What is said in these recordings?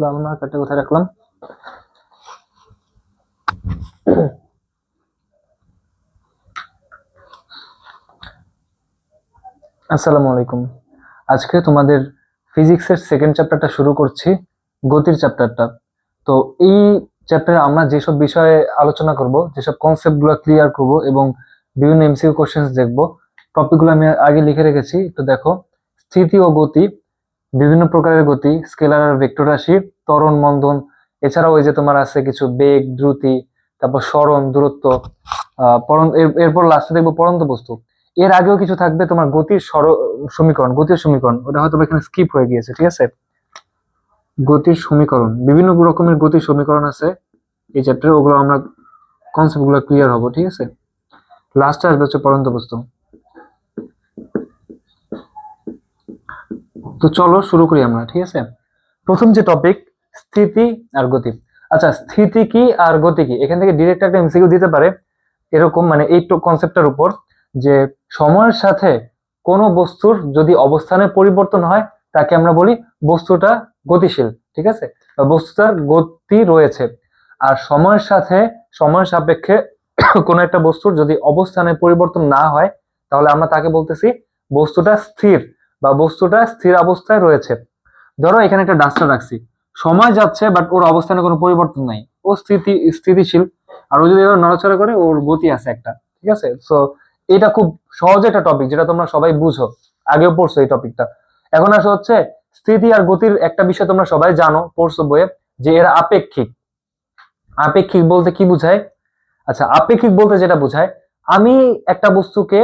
লাল মার্কারটা কোথায় রাখলাম? আসসালামু আলাইকুম। আজকে তোমাদের ফিজিক্সের সেকেন্ড চ্যাপ্টারটা শুরু করছি, গতির চ্যাপ্টারটা। তো এই চ্যাপ্টারে আমরা যেসব বিষয়ে আলোচনা করব, যেসব কনসেপ্টগুলো ক্লিয়ার করব এবং বিভিন্ন এমসিকিউ কোশ্চেন্স দেখব, টপিকগুলো আমি আগে লিখে রেখেছি, একটু দেখো। স্থিতি ও গতি, বিভিন্ন প্রকারের গতি, স্কেলার আর ভেক্টর রাশি, ত্বরণ মন্দন, এছাড়াও ওই যে তোমার আছে কিছু বেগ, দ্রুতি, তারপর সরণ, দূরত্ব, এরপর লাস্টে দেখবো পড়ন্ত বস্তু। এর আগেও কিছু থাকবে তোমার সমীকরণ, গতির সমীকরণ, ওটা হয়তো এখানে স্কিপ হয়ে গিয়েছে, ঠিক আছে। গতির সমীকরণ, বিভিন্ন রকমের গতির সমীকরণ আছে এই চ্যাপ্টারে, ওগুলো আমরা কনসেপ্ট গুলো ক্লিয়ার হবো, ঠিক আছে। লাস্টে আসবে হচ্ছে পড়ন্ত বস্তু। তো চলো শুরু করি আমরা, ঠিক আছে। প্রথম যে টপিক, স্থিতি আর গতি। আচ্ছা, স্থিতি কি আর গতি কি, এখান থেকে ডিরেক্ট একটা এমসিকিউ দিতে পারে এরকম, মানে এই কনসেপ্টটার উপর, যে সময়ের সাথে কোনো বস্তুর যদি অবস্থানের পরিবর্তন হয় তাকে আমরা বলি বস্তুটা গতিশীল, ঠিক আছে, বা বস্তুটার গতি রয়েছে। আর সময়ের সাপেক্ষে কোনো একটা বস্তুর যদি অবস্থানের পরিবর্তন না হয় তাহলে আমরা তাকে বলতেছি বস্তুটা স্থির বা বস্তুটা স্থির অবস্থায় রয়েছে। ধরো এখানে একটা ডাস্টার রাখছি, সময় যাচ্ছে বাট ওর অবস্থানে কোনো পরিবর্তন নাই, ও স্থিতিশীল। আর ও যদি এবার নড়াচড়া করে, ওর গতি আছে একটা, ঠিক আছে। সো এটা খুব সহজ একটা টপিক, যেটা তোমরা সবাই বুঝো, আগেও পড়ছো এই টপিকটা। এখন আসা হচ্ছে স্থিতি আর গতির একটা বিষয় তোমরা সবাই জানো, পড়ছো বইয়ে, যে এরা আপেক্ষিক। আপেক্ষিক বলতে কি বুঝায়? আচ্ছা, আপেক্ষিক বলতে যেটা বোঝায়, আমি একটা বস্তুকে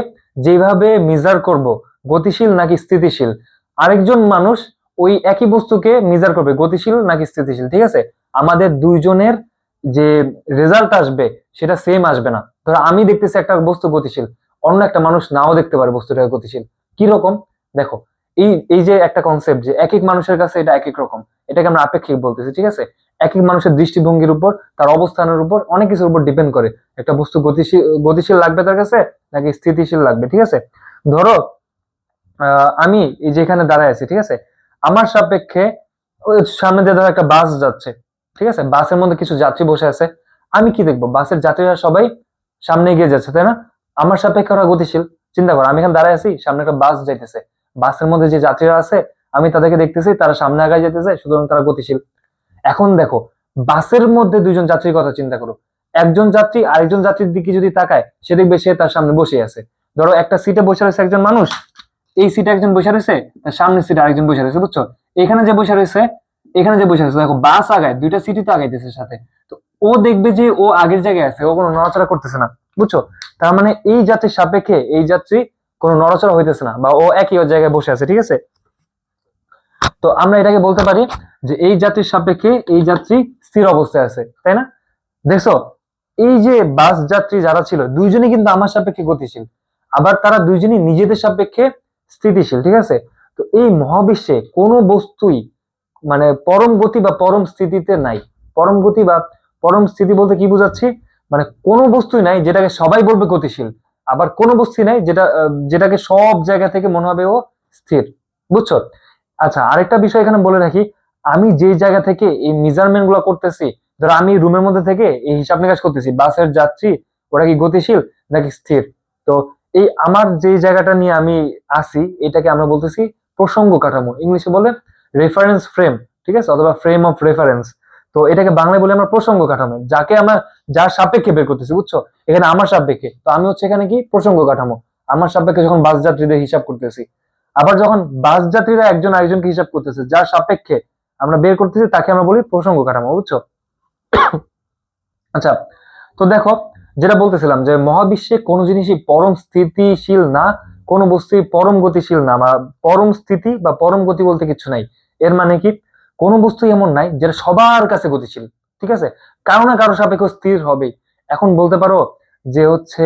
যেভাবে মেজার করব গতিশীল নাকি স্থিতিশীল, আরেকজন মানুষ ওই একই বস্তুকে মেজার করবে গতিশীল নাকি স্থিতিশীল, ঠিক আছে। আমাদের দুইজনের যে রেজাল্ট আসবে সেটা সেম আসবে না। ধরো আমি দেখতেছি একটা বস্তু গতিশীল, অন্য একটা মানুষ নাও দেখতে পারে বস্তুটা গতিশীল। কি রকম? দেখো, এই এই যে একটা কনসেপ্ট, যে এক এক মানুষের কাছে এটা এক এক রকম, এটাকে আমরা আপেক্ষিক বলতেছি, ঠিক আছে। এক এক মানুষের দৃষ্টিভঙ্গির উপর, তার অবস্থানের উপর, অনেক কিছুর উপর ডিপেন্ড করে একটা বস্তু গতিশীল লাগবে তার কাছে নাকি স্থিতিশীল লাগবে, ঠিক আছে। ধরো আমি এই যেখানে দাঁড়ায় আছি, ঠিক আছে, আমার সাপেক্ষে ওই সামনে দিয়ে ধরো একটা বাস যাচ্ছে, ঠিক আছে, বাসের মধ্যে কিছু যাত্রী বসে আছে। আমি কি দেখবো? বাসের যাত্রীরা সবাই সামনে এগিয়ে যাচ্ছে, তাই না? আমার সাপেক্ষে ওরা গতিশীল। চিন্তা করো, আমি এখানে দাঁড়ায় আছি, সামনে একটা বাস যাইতেছে, বাসের মধ্যে যে যাত্রীরা আছে আমি তাদেরকে দেখতেছি, তারা সামনে আগায় যেতেছে, সুতরাং তারা গতিশীল। এখন দেখো, বাসের মধ্যে দুইজন যাত্রীর কথা চিন্তা করো। একজন যাত্রী আরেকজন যাত্রীর দিকে যদি তাকায়, সে দেখবে সে তার সামনে বসে আছে। ধরো একটা সিটে বসে রয়েছে একজন মানুষ, এই সিটে একজন বসে রয়েছে, তার সামনের সিটে আরেকজন বসে রয়েছে, বুঝছো? এখানে যে বসে রয়েছে, এখানে যে বসে রয়েছে, দেখো বাস আগায়, দুইটা সিটই তো আগাইতেছে সাথে। তো ও দেখবে যে ও আগের জায়গায় আছে, ও কোনো নড়াচড়া করতেছে না, বুঝছো? তার মানে এই যাত্রীর সাপেক্ষে এই যাত্রী কোনো নড়াচড়া হইতেছে না, বা ও একই জায়গায় বসে আছে, ঠিক আছে। তো আমরা এটাকে বলতে পারি যে এই যাত্রীর সাপেক্ষে এই যাত্রী স্থির অবস্থায় আছে, তাই না? দেখছো, এই যে বাস যাত্রী যারা ছিল, দুইজনই কিন্তু আমার সাপেক্ষে গতিশীল, আবার তারা দুইজনই নিজেদের সাপেক্ষে স্থিতিশীল, ঠিক আছে। তো এই মহাবিশ্বে কোনো বস্তুই মানে পরম গতি বা পরম স্থিতিতে নাই। পরম গতি বা পরম স্থিতি বলতে কি বোঝাচ্ছি, মানে কোনো বস্তুই নাই যেটাকে সবাই বলবে গতিশীল, আবার কোনো বস্তু নাই যেটাকে সব জায়গা থেকে মনে হবে ও স্থির, বুঝছো? আচ্ছা, আরেকটা বিষয় এখানে বলে রাখি, আমি যে জায়গা থেকে এই মেজারমেন্ট গুলো করতেছি, ধরো আমি রুমের মধ্যে থেকে এই হিসাব নিকাশ করতেছি, বাসের যাত্রী ওরা কি গতিশীল নাকি স্থির। তো এই আমার যে জায়গাটা নিয়ে আমি আসি, এটাকে আমরা বলতেছি প্রসঙ্গ কাঠামো, ইংলিশে বলে রেফারেন্স ফ্রেম, ঠিক আছে, অথবা ফ্রেম অফ রেফারেন্স। তো এটাকে বাংলায় বলে আমরা প্রসঙ্গ কাঠামো, যাকে আমরা যার সাপেক্ষে বের করতেছি, বুঝছো? এখানে আমার সাপেক্ষে, তো আমি হচ্ছে এখানে কি প্রসঙ্গ কাঠামো, আমার সাপেক্ষে যখন বাস যাত্রীদের হিসাব করতেছি। আবার যখন বাস যাত্রীরা একজন আরেকজনকে হিসাব করতেছে, যার সাপেক্ষে আমরা বের করতেছি, তাকে আমরা বলি প্রসঙ্গ কাঠামো, বুঝছো? আচ্ছা, তো দেখো, যেটা বলতেছিলাম যে মহাবিশ্বে কোনো জিনিসই পরম স্থিতিশীল না, কোনো বস্তুই পরম গতিশীল না, বা পরম স্থিতি বা পরম গতি বলতে কিছু নাই। এর মানে কি, কোনো বস্তু এমন নাই যেটা সবার কাছে গতিশীল, ঠিক আছে, কারো না কারো সাপেক্ষে স্থির হবে। এখন বলতে পারো যে হচ্ছে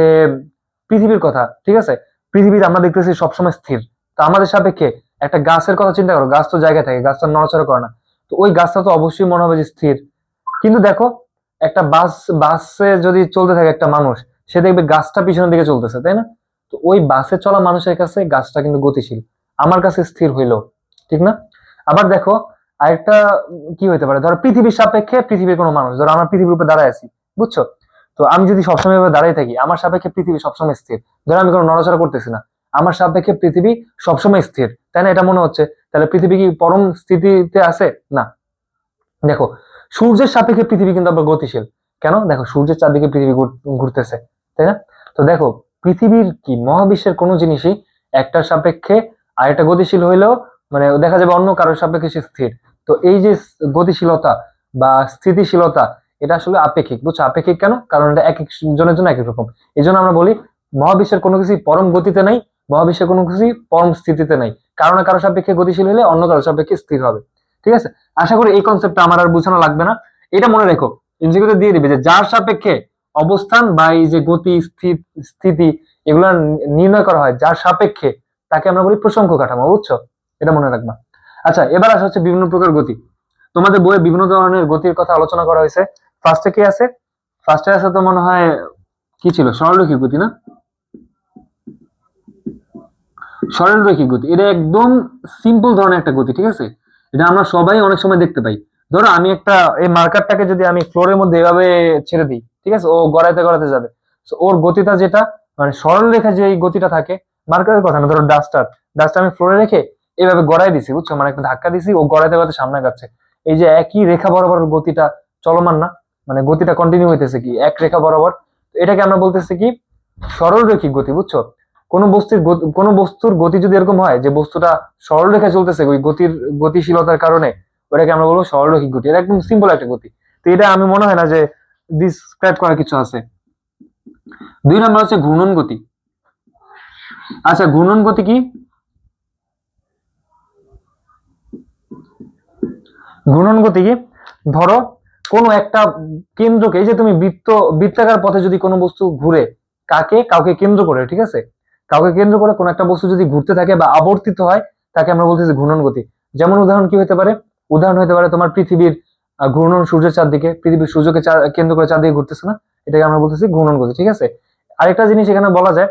পৃথিবীর কথা, ঠিক আছে, পৃথিবীতে আমরা দেখতেছি সবসময় স্থির। তো আমাদের সাপেক্ষে একটা গাছের কথা চিন্তা করো, গাছ তো জায়গায় থাকে, গাছ তো নড়াচড়া করে না, তো ওই গাছটা তো অবশ্যই মনে হবে যে স্থির। কিন্তু দেখো, একটা বাসে যদি চলতে থাকে একটা মানুষ, সে দেখবে গাছটা পিছনের দিকে চলতেছে, তাই না? তো ওই বাসে চলা মানুষের কাছে গাছটা কিন্তু গতিশীল, আমার কাছে স্থির হইলো, ঠিক না? আবার দেখো আরেকটা কি হইতে পারে, ধরো পৃথিবীর সাপেক্ষে পৃথিবীর কোনো মানুষ, ধরো আমরা পৃথিবীর উপরে দাঁড়ায় আছি, বুঝছো? তো আমি যদি সবসময় এভাবে দাঁড়াই থাকি, আমার সাপেক্ষে পৃথিবী সবসময় স্থির, ধরো আমি কোনো নড়াচড়া করতেছি না, আমার সাপেক্ষে পৃথিবী সবসময় স্থির, তাই না? এটা মনে হচ্ছে, তাহলে পৃথিবী কি পরম স্থিতিতে আছে? না। দেখো সূর্যের সাপেক্ষে পৃথিবী কিন্তু আবার গতিশীল, কেন? দেখো সূর্যের চারদিকে পৃথিবী ঘুরতেছে, তাই না? তো দেখো পৃথিবীর কি মহাবিশ্বের কোনো জিনিসই একটার সাপেক্ষে আরেকটা গতিশীল হইলেও মানে দেখা যাবে অন্য কারোর সাপেক্ষে সে স্থির। তো এই যে গতিশীলতা বা স্থিতিশীলতা, এটা আসলে আপেক্ষিক, বুঝছো? আপেক্ষিক কেন? কারণ এটা এক এক জনের জন্য এক এক রকম। এই জন্য আমরা বলি মহাবিশ্বের কোনো কিছুই পরম গতিতে নাই, মহাবিশ্বের কোনো কিছুই পরম স্থিতিতে নাই, কারো না কারো সাপেক্ষে গতিশীল হলে অন্য কারো সাপেক্ষে স্থির হবে। ঠিক আছে, আশা করি এই কনসেপ্টটা আমার আর বোঝানো লাগবে না। এটা মনে রেখো, এমসিকিউতে দিয়ে দিবে যে যার সাপেক্ষে অবস্থান বা এই যে গতি স্থিতি এগুলা নির্ণয় করা হয় যার সাপেক্ষে, তাকে আমরা বলি প্রসঙ্গ কাঠামো, বুঝছো? এটা মনে রাখবা। আচ্ছা, এবার আসা হচ্ছে বিভিন্ন প্রকার গতি। তোমাদের বইয়ে বিভিন্ন ধরনের গতির কথা আলোচনা করা হয়েছে। ফার্স্টে কি আছে? ফার্স্টে আছে তো মনে হয় কি ছিল, সরলরৈখিক গতি না? সরলরৈখিক গতি এটা একদম সিম্পল ধরনের একটা গতি, ঠিক আছে? এটা আমরা সবাই অনেক সময় দেখতে পাই। ধরো আমি একটা এই মার্কারটাকে যদি আমি ফ্লোরের মধ্যে এভাবে ছেড়ে দিই, ঠিক আছে, ও গড়াইতে গড়াইতে যাবে। So, ওর গতিটা যেটা মানে সরল রেখা যে এই গতিটা থাকে, মার্কারের কথা না, ধরো ডাস্টার আমি ফ্লোরে রেখে এইভাবে গড়াই দিছি, বুঝছো? মানে একটা ধাক্কা দিছি, ও গড়াইতে গড়াইতে সামনে যাচ্ছে। এই যে একই রেখা বরাবর গতিটা চলমান না, মানে গতিটা কন্টিনিউ হইতেছে কি এক রেখা বরাবর, এটাকে আমরা বলতেছি কি সরল রৈখিক গতি, বুঝছো? কোন বস্তুর গতি যদি এরকম হয় যে বস্তুটা সরল রেখায় চলতেছে ওই গতিশীলতার কারণে, ওটাকে আমরা বলবো সরলরৈখিক গতি। এটা একদম সিম্পল একটা গতি। তো এটা আমি মনে হয় না যে ডিসক্রাইব করার কিছু আছে। 2 নম্বর হচ্ছে ঘূর্ণন গতি। আচ্ছা, ঘূর্ণন গতি কি? ঘূর্ণন গতি কি, ধরো কোনো একটা কেন্দ্রকে, এই যে তুমি বৃত্তাকার পথে যদি কোনো বস্তু ঘুরে, কাউকে কেন্দ্র করে, ঠিক আছে, কাউকে কেন্দ্র করে কোনো একটা বস্তু যদি ঘুরতে থাকে বা আবর্তিত হয়, তাকে আমরা বলতেছি ঘূর্ণন গতি। যেমন উদাহরণ কি হতে পারে? উদাহরণ হতে পারে তোমার পৃথিবীর ঘূর্ণন সূর্যের চারদিকে, পৃথিবীর সূর্যকে কেন্দ্র করে চারদিকে ঘুরতেছে না, এটাকে আমরা বলতেছি ঘূর্ণন গতি, ঠিক আছে? আরেকটা জিনিস এখানে বলা যায়,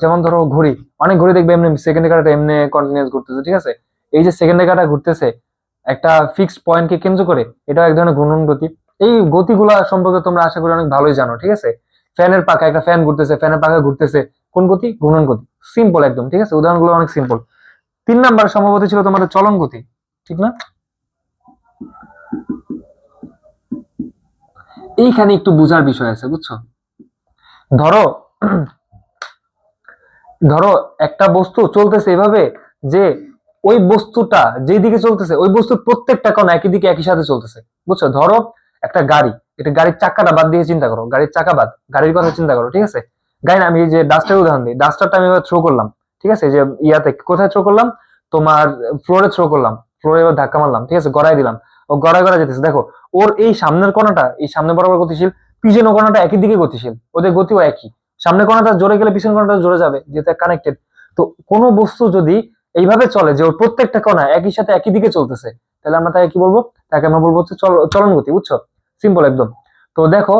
যেমন ধরো ঘড়ি, অনেক ঘড়ি দেখবে এমনি সেকেন্ডে কাটাটা এমনি কন্টিনিউয়াস ঘুরতেছে, ঠিক আছে? এই যে সেকেন্ডে কাটা ঘুরতেছে একটা ফিক্সড পয়েন্টকে কেন্দ্র করে, এটা এক ধরনের ঘূর্ণন গতি। এই গতিগুলা সম্পর্কে তোমরা আশা করি অনেক ভালোই জানো, ঠিক আছে? ফ্যানের পাখা, একটা ফ্যান ঘুরতেছে, ফ্যানের পাখা ঘুরতেছে, কোন গতি? ঘূর্ণন গতি। সিম্পল একদম, ঠিক আছে? উদাহরণগুলো অনেক সিম্পল। 3 নাম্বার সম্ভবত ছিল তোমাদের চলন গতি, ঠিক না? এইখানে একটু বোঝার বিষয় আছে, বুঝছো? ধরো ধরো একটা বস্তু চলতেছে এভাবে যে ওই বস্তুটা যেদিকে চলতেছে ওই বস্তুর প্রত্যেকটা কণা একই দিকে একই সাথে চলতেছে, বুঝছো? ধরো একটা গাড়ি, এটা গাড়ির চাকাটা বাদ দিয়ে চিন্তা করো, গাড়ির চাকা বাদ, গাড়ির কথা চিন্তা করো, ঠিক আছে? গাড়ি না, আমি এই যে ডাস্টার উদাহরণ দিই, ডাস্টারটা আমি এবার থ্রো করলাম, ঠিক আছে? এই যে ইয়াতে কোথায় থ্রো করলাম, তোমার ফ্লোরে থ্রো করলাম, ফ্লোরে এবার ধাক্কা মারলাম, ঠিক আছে, গড়াই দিলাম, ও গড়াই গড়াই যেতেছে। দেখো ওর এই সামনের কণাটা এই সামনে বরাবর গতিশীল, পিছনের কণাটা একই দিকে গতিশীল, ওদের গতিও একই। সামনের কণাটা জোরে গেলে পিছনের কণাটা জোরে যাবে, যেটা কানেক্টেড। তো কোনো বস্তু যদি এইভাবে চলে যে ওর প্রত্যেকটা কণা একই সাথে একই দিকে চলতেছে, তাহলে আমরা তাকে কি বলবো? তাকে আমরা বলবো হচ্ছে চলন গতি, বুঝছো? সিম্পল একদম। তো দেখো,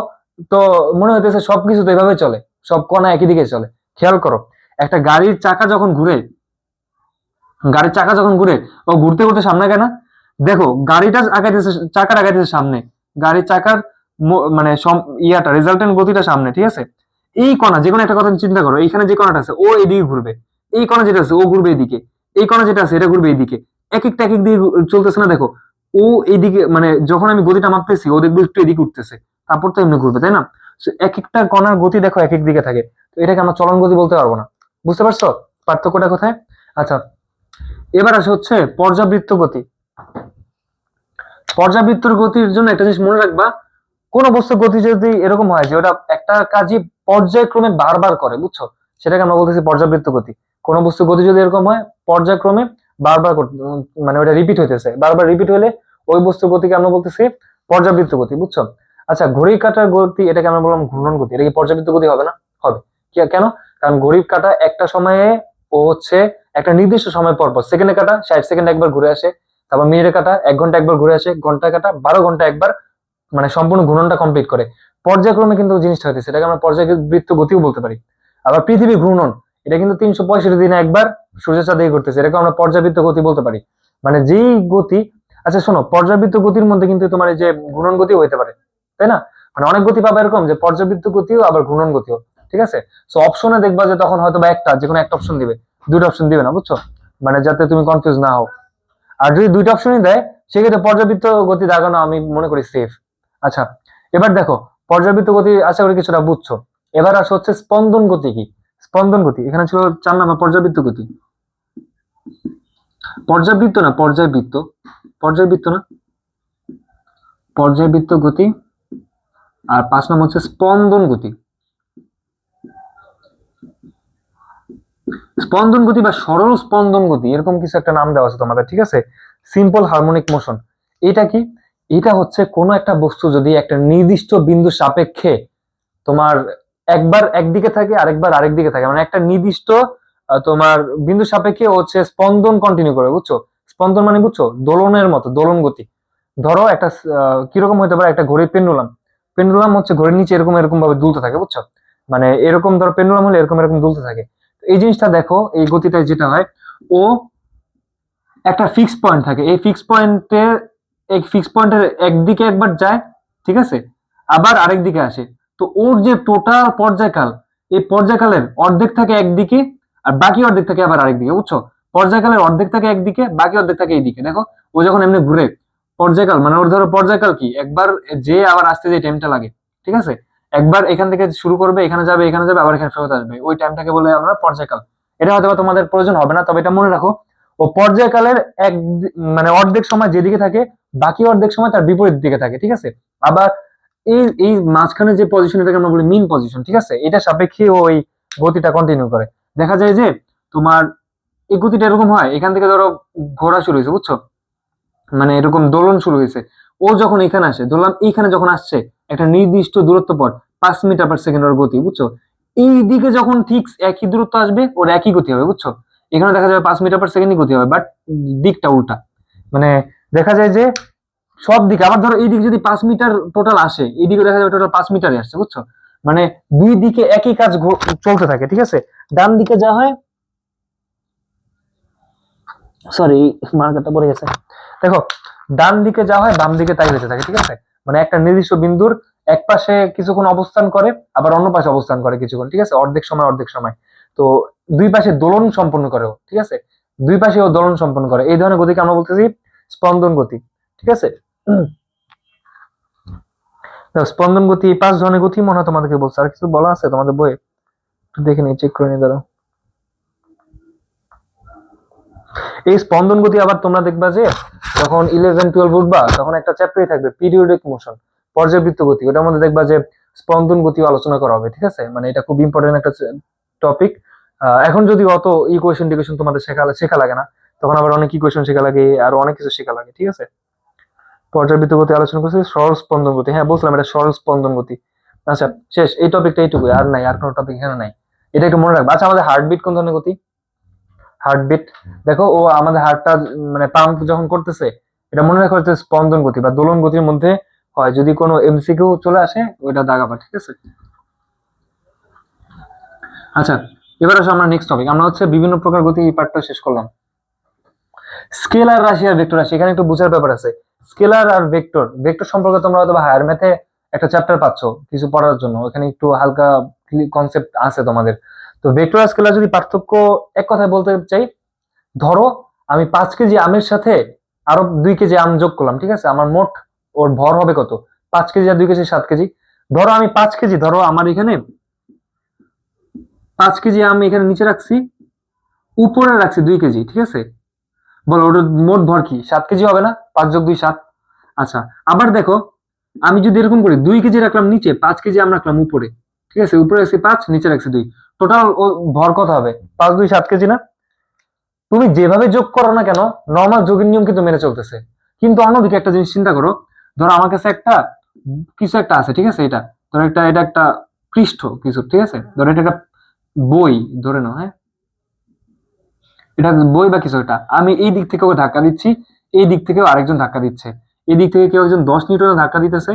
তো মনে হইতেছে সবকিছু তো এভাবে চলে, সব কণা একই দিকে চলে। খেয়াল করো, একটা গাড়ির চাকা যখন ঘুরে ও ঘুরতে ঘুরতে সামনে কেনা, দেখো গাড়িটা আগাইতেছে, চাকার আগাইতেছে সামনে, গাড়ির চাকার মানে ইয়াটা রেজাল্টেন্ট গতিটা সামনে, ঠিক আছে? এই কণা যে কোনো একটা কথা চিন্তা করো, এইখানে যে কণাটা আছে ও এদিকে ঘুরবে, এই কণা যেটা আছে ও ঘুরবে এইদিকে, এই কণা যেটা আছে এটা ঘুরবে এইদিকে, এক একটা এক এক দিকে চলতেছে না? দেখো ও এইদিকে, মানে যখন আমি গতিটা মাপতেছি ও দেখবো একটু এদিকে উঠতেছে, তারপর তো এমনি ঘুরবে, তাই না? এক একটা কণার গতি দেখো এক এক দিকে থাকে। তো এটাকে আমরা চলন গতি বলতে পারবো না। বুঝতে পারছো পার্থক্যটা কোথায়? আচ্ছা, এবার আসে হচ্ছে পর্যাবৃত্ত গতি। পর্যাবৃত্তর গতির জন্য একটা জিনিস মনে রাখবা, কোন বস্তুর গতি যদি এরকম হয় যে ওটা একটা কাজই পর্যায়ক্রমে বারবার করে, বুঝছো, সেটাকে আমরা বলতেছি পর্যাবৃত্ত গতি। কোন বস্তুর গতি যদি এরকম হয় পর্যায়ক্রমে বারবার মানে ওটা রিপিট হইতেছে, বারবার রিপিট হলে ওই বস্তুর গতিকে আমরা বলতেছি পর্যাবৃত্ত গতি, বুঝছো? আচ্ছা, ঘড়ির কাঁটার গতি, এটাকে আমরা বললাম ঘূর্ণন গতি। এটা কি পর্যাবৃত্ত গতি হবে না? হবে। কেন? কারণ ঘড়ির কাঁটা একটা সময়ে ও হচ্ছে একটা নির্দিষ্ট সময় পর পর, সেকেন্ডে কাঁটা 60 সেকেন্ড একবার ঘুরে আসে, তারপর মিনিটে কাঁটা 1 ঘন্টা একবার ঘুরে আসে, ঘন্টা কাঁটা 12 ঘন্টা একবার মানে সম্পূর্ণ ঘূর্ণনটা কমপ্লিট করে। পর্যায়ক্রমে কিন্তু জিনিসটা হইতেছে, এটাকে আমরা পর্যায়বৃত্ত গতিও বলতে পারি। আবার পৃথিবী ঘূর্ণন, এটা কিন্তু 365 দিনে একবার সূর্য চাঁদে করতেছে, এটাকে আমরা পর্যাবৃত্ত গতি বলতে পারি। মানে যেই গতি, আচ্ছা শোনো, পর্যাবৃত্ত গতির মধ্যে কিন্তু তোমার এই যে ঘূর্ণন গতিও হইতে পারে, তাই না? মানে অনেক গতি পাবে এরকম যে পর্যাবৃত্ত গতিও আবার ঘূর্ণন গতিও, ঠিক আছে? সো অপশনে দেখবা যে তখন হয়তো বা একটা, যে কোনো একটা অপশন দিবে, দুটো অপশন দিবে না, বুঝছো? মানে যাতে তুমি কনফিউজ না হও। আর যদি দুইটা অপশনই দেয়, সেক্ষেত্রে পর্যাবৃত্ত গতি দাগানো আমি মনে করি সেফ। আচ্ছা, এবার দেখো, পর্যাবৃত্ত গতি আশা করি কিছুটা বুঝছো। এবার আসে হচ্ছে স্পন্দন গতি কি। স্পন্দন গতি এখানে ছিল 4 নাম্বার, পর্যাবৃত্ত গতি, পর্যাবৃত্ত না পর্যায়বৃত্ত, পর্যায়বৃত্ত না পর্যায়বৃত্ত গতি। আর 5 নাম্বার হচ্ছে স্পন্দন গতি। স্পন্দন গতি বা সরল স্পন্দন গতি, এরকম কিছু একটা নাম দেওয়া আছে তোমাদের, ঠিক আছে? Simple harmonic motion. এটা কি? এটা হচ্ছে কোনো একটা বস্তু যদি একটা নির্দিষ্ট বিন্দু সাপেক্ষে তোমার একবার একদিকে থাকে আরেকবার আরেক দিকে থাকে, মানে একটা নির্দিষ্ট তোমার বিন্দু সাপেক্ষে হচ্ছে স্পন্দন কন্টিনিউ করে, বুঝছো? স্পন্দন মানে বুঝছো, দোলনের মতো, দোলন গতি। ধরো একটা কিরকম হতে পারে, একটা ঘড়ির পেন্ডুলাম, পেন্ডুলাম হচ্ছে ঘড়ির নিচে এরকম এরকম ভাবে দুলতে থাকে, বুঝছো? মানে এরকম ধরো পেন্ডুলাম হলে এরকম এরকম দুলতে থাকে। এই জিনিসটা দেখো, এই গতিটায় যেটা হয়, ও একটা ফিক্স পয়েন্ট থাকে, এই ফিক্স পয়েন্টে, এই ফিক্স পয়েন্টের একদিকে একবার যায়, ঠিক আছে, আবার আরেক দিকে আসে। তো ওর যে টোটাল পর্যায়কাল, এই পর্যায়কালের অর্ধেক থাকে একদিকে আর বাকি অর্ধেক থাকে আবার আরেকদিকে, বুঝছো? পর্যায়কালের অর্ধেক থাকে একদিকে, বাকি অর্ধেক থাকে এইদিকে। দেখো, ও যখন এমনি ঘুরে, পর্যায়কাল মানে ওর ধরো পর্যায়কাল কি, একবার যে আবার আসতে যে টাইমটা লাগে, ঠিক আছে, একবার এখান থেকে শুরু করবে, এখানে যাবে, এখানে যাবে, আবার এখানে ফেরত আসবে, ওই টাইমটাকে বলে আমরা পর্যায়কাল। এটা হয়তো তোমাদের প্রয়োজন হবে না, তবে এটা মনে রাখো, ও পর্যায়কালের এক মানে অর্ধেক সময় যেদিকে থাকে, বাকি অর্ধেক সময় তার বিপরীত দিকে থাকে, ঠিক আছে? আবার এই এই মাঝখানে যে পজিশন, এটাকে আমরা বলি মিন পজিশন, ঠিক আছে? এটা সাপেক্ষে ওই গতিটা কন্টিনিউ করে। দেখা যায় যে তোমার এই গতিটা এরকম হয়, এখান থেকে ধরো ঘোরা শুরু হয়েছে, বুঝছো? মানে এরকম দোলন শুরু হয়েছে, ও যখন এখানে আসে, ধরলাম এইখানে যখন আসছে, একটা নির্দিষ্ট দূরত্ব পর 5 মিটার পার সেকেন্ড ওর গতি, বুঝছো? এই দিকে যখন ঠিক একই দূরত্ব আসবে, ওর একই গতি হবে, বুঝছো? এখানে দেখা যাবে 5 মিটার পার সেকেন্ডই গতি হবে, বাট দিকটা উল্টা। মানে দেখা যায় যে সব দিকে, আবার ধরো এই দিকে যদি 5 মিটার টোটাল আসে, এইদিকে দেখা যাবে টোটাল 5 মিটারই আসছে, বুঝছো? মানে দুই দিকে একই কাজ চলতে থাকে, ঠিক আছে? ডান দিকে যা হয়, সরি মার্কারটা পড়ে গেছে, দেখো, ডান দিকে যা হয় বাম দিকে তাই হতে থাকে, ঠিক আছে? মানে একটা নির্দিষ্ট বিন্দুর এক পাশে কিছুক্ষণ অবস্থান করে, আবার অন্য পাশে অবস্থান করে কিছুক্ষণ, ঠিক আছে? অর্ধেক সময় অর্ধেক সময়। তো দুই পাশে দোলন সম্পন্ন করে ও, ঠিক আছে? দুই পাশে ও দোলন সম্পন্ন করে, এই ধরনের গতিকে আমরা বলতেছি স্পন্দন গতি, ঠিক আছে? স্পন্দন গতি, 5 ধরনের গতি মনে হয় তোমাদেরকে বলছে, আর কিছু বলা আছে তোমাদের বইয়ে? একটু দেখে নিই, চেক করে নিই, দাঁড়াও। এই স্পন্দন গতি আবার তোমরা দেখবা যে যখন 11-12 উঠবা, তখন একটা চ্যাপ্টারই থাকবে পিরিয়ডিক মোশন, পর্যাবৃত্ত গতি, ওটার মধ্যে দেখবা যে স্পন্দন গতি আলোচনা করা হবে, ঠিক আছে? মানে এটা খুব ইম্পর্টেন্ট একটা টপিক। এখন যদি অত ইকুয়েশন টিকুয়েশন তোমাদের শেখা লাগে না, তখন আবার অনেক ইকুয়েশন শেখা লাগে, আর অনেক কিছু শেখা লাগে, ঠিক আছে? পর্যাবৃত্ত গতি আলোচনা করছি, সরল স্পন্দন গতি, হ্যাঁ বলছিলাম এটা সরল স্পন্দন গতি। আচ্ছা, শেষ, এই টপিকটা এইটুকুই, আর নাই, আর কোনো টপিক এখানে নাই। এটা একটু মনে রাখবা। আচ্ছা, আমাদের হার্টবিট কোন ধরনের গতি? হার্টবিট, দেখো ও আমাদের হার্টটা মানে পাম্প যখন করতেছে, এটা মনে রাখা হচ্ছে স্পন্দন গতি বা দোলন গতির মধ্যে হয়। যদি কোনো এমসিকিউ চলে আসে, ওইটা দাগাবা, ঠিক আছে? আচ্ছা, এবার আসো আমরা নেক্সট টপিক, আমরা হচ্ছে বিভিন্ন প্রকার গতি, এই পার্টটা শেষ করলাম। স্কেলার রাশি আর ভেক্টর রাশি, এখানে একটু বোঝার ব্যাপার আছে। স্কেলার আর ভেক্টর, ভেক্টর সম্পর্কে তোমরা হয়তো হায়ার ম্যাথে একটা চ্যাপ্টার পাচ্ছ কিছু পড়ার জন্য, ওখানে একটু হালকা কনসেপ্ট আছে তোমাদের। তো ভেক্টর আর স্কেলার যদি পার্থক্য এক কথায় বলতে চাই, ধরো আমি 5 কেজি আমের সাথে আরো 2 কেজি আম যোগ করলাম, ঠিক আছে? আমার মোট ওর ভর হবে কত? 5 কেজি আর 2 কেজি 7 কেজি। ধরো আমি 5 কেজি, ধরো আমার এখানে 5 কেজি আম এখানে নিচে রাখছি, উপরে রাখছি 2 কেজি, ঠিক আছে? বলো ওটার মোট ভর কি? 7 কেজি হবে না? 5 যোগ 2 7। আচ্ছা, আবার দেখো, আমি যদি এরকম করি, 2 কেজি রাখলাম নিচে, 5 কেজি আম রাখলাম উপরে, ঠিক আছে? উপরে রাখছি 5, নিচে রাখছি 2, টোটাল ভর কত হবে? 5 2 7 কেজি না? তুমি যেভাবে যোগ করো না কেন, নর্মাল যোগের নিয়ম কিন্তু মেনে চলতেছে। কিন্তু অন্যদিকে একটা জিনিস চিন্তা করো, ধরো আমার কাছে একটা কিছু একটা আছে, ঠিক আছে? এটা ধরো এটা একটা পৃষ্ঠ কিছু, ঠিক আছে? ধরো এটা একটা বই, ধরে নাও, হ্যাঁ, এটা বই বা কিছু একটা, আমি এই দিক থেকেও ধাক্কা দিচ্ছি, এই দিক থেকেও আরেকজন ধাক্কা দিচ্ছে, এই দিক থেকে কেউ একজন 10 নিউটনের ধাক্কা দিতেছে,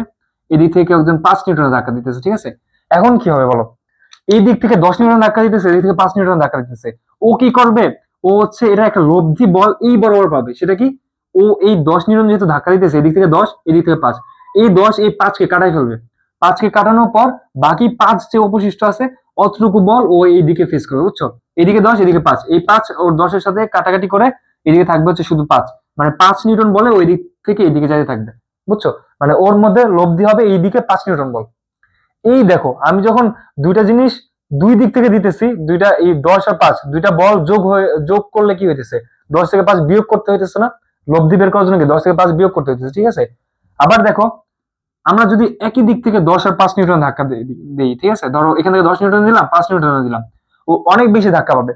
এদিক থেকে একজন 5 নিউটনের ধাক্কা দিতেছে, ঠিক আছে। এখন কি হবে বলো, এই দিক থেকে 10 নিউটন ধাক্কা দিতেছে, এদিক থেকে 5 নিউটন ধাক্কা দিতেছে। ও কি করবে, ও হচ্ছে এটা একটা লব্ধি বল এই বরাবর পাবে। সেটা কি, ও এই 10 নিউটন যেহেতু ধাক্কা দিতেছে, এদিক থেকে 10, এদিক থেকে 5, এই 10 এই 5 কে কাটাই ফেলবে। 5 কে কাটানোর পর বাকি 5 যে অবশিষ্ট আছে অতটুকু বল ও এই দিকে ফেস করবে, বুঝছো। এদিকে 10, এদিকে 5, এই 5 ওর 10 এর সাথে কাটাকাটি করে এদিকে থাকবে হচ্ছে শুধু 5, মানে 5 নিউটন বলে ওই দিক থেকে এইদিকে যাইতে থাকবে, বুঝছো। মানে ওর মধ্যে লব্ধি হবে এই দিকে 5 নিউটন বল। এই দেখো আমি যখন দুইটা জিনিস দুই দিক থেকে দিতেছি, দুইটা এই 10 আর 5 দুইটা বল যোগ করলে কি হইতেছে, 10 থেকে 5 বিয়োগ করতে হইতেছে না, লব্ধি বের করার জন্য কি 10 থেকে 5 বিয়োগ করতে হইতেছে, ঠিক আছে। আবার দেখো আমরা যদি একই দিক থেকে 10 আর 5 নিউটন ধাক্কা দিই, ঠিক আছে, ধরো এখান থেকে 10 নিউটন দিলাম, 5 নিউটন দিলাম, ও অনেক বেশি ধাক্কা পাবে।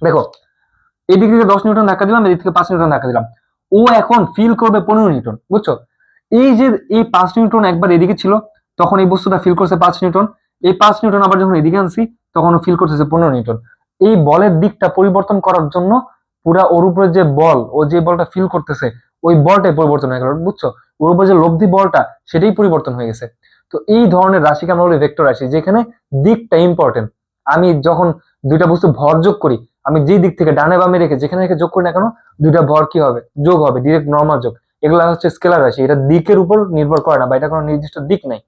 দেখো এদিক থেকে 10 নিউটন ধাক্কা দিলাম, এদিক থেকে 5 নিউটন ধাক্কা দিলাম, ও এখন ফিল করবে 15 নিউটন, বুঝছো। এই যে এই 5 নিউটন একবার এদিকে ছিল, তখন এই বস্তুটা ফিল করছে 5 নিউটন, এই 5 নিউটন আবার যখন এদিকে আনছি তখন ও ফিল করতেছে 15 নিউটন। এই বলের দিকটা পরিবর্তন করার জন্য পুরা ওর উপরে যে বল, ও যে বলটা ফিল করতেছে ওই বলটাই পরিবর্তন হয়ে গেল, বুঝছো। ওর উপরে যে লব্ধি বলটা সেটাই পরিবর্তন হয়ে গেছে। তো এই ধরনের রাশিকে আমরা বলি ভেক্টর রাশি, যেখানে দিকটা ইম্পর্টেন্ট। আমি যখন দুইটা বস্তু ভর যোগ করি, আমি যে দিক থেকে ডানে বামে রেখে যেখানে রেখে যোগ করি না কেন, দুইটা ভর কি হবে, যোগ হবে, ডিরেক্ট নরমাল যোগ। এগুলা হচ্ছে স্কেলার রাশি, এটা দিকের উপর নির্ভর করে না, বা এটা কোনো নির্দিষ্ট দিক নাই।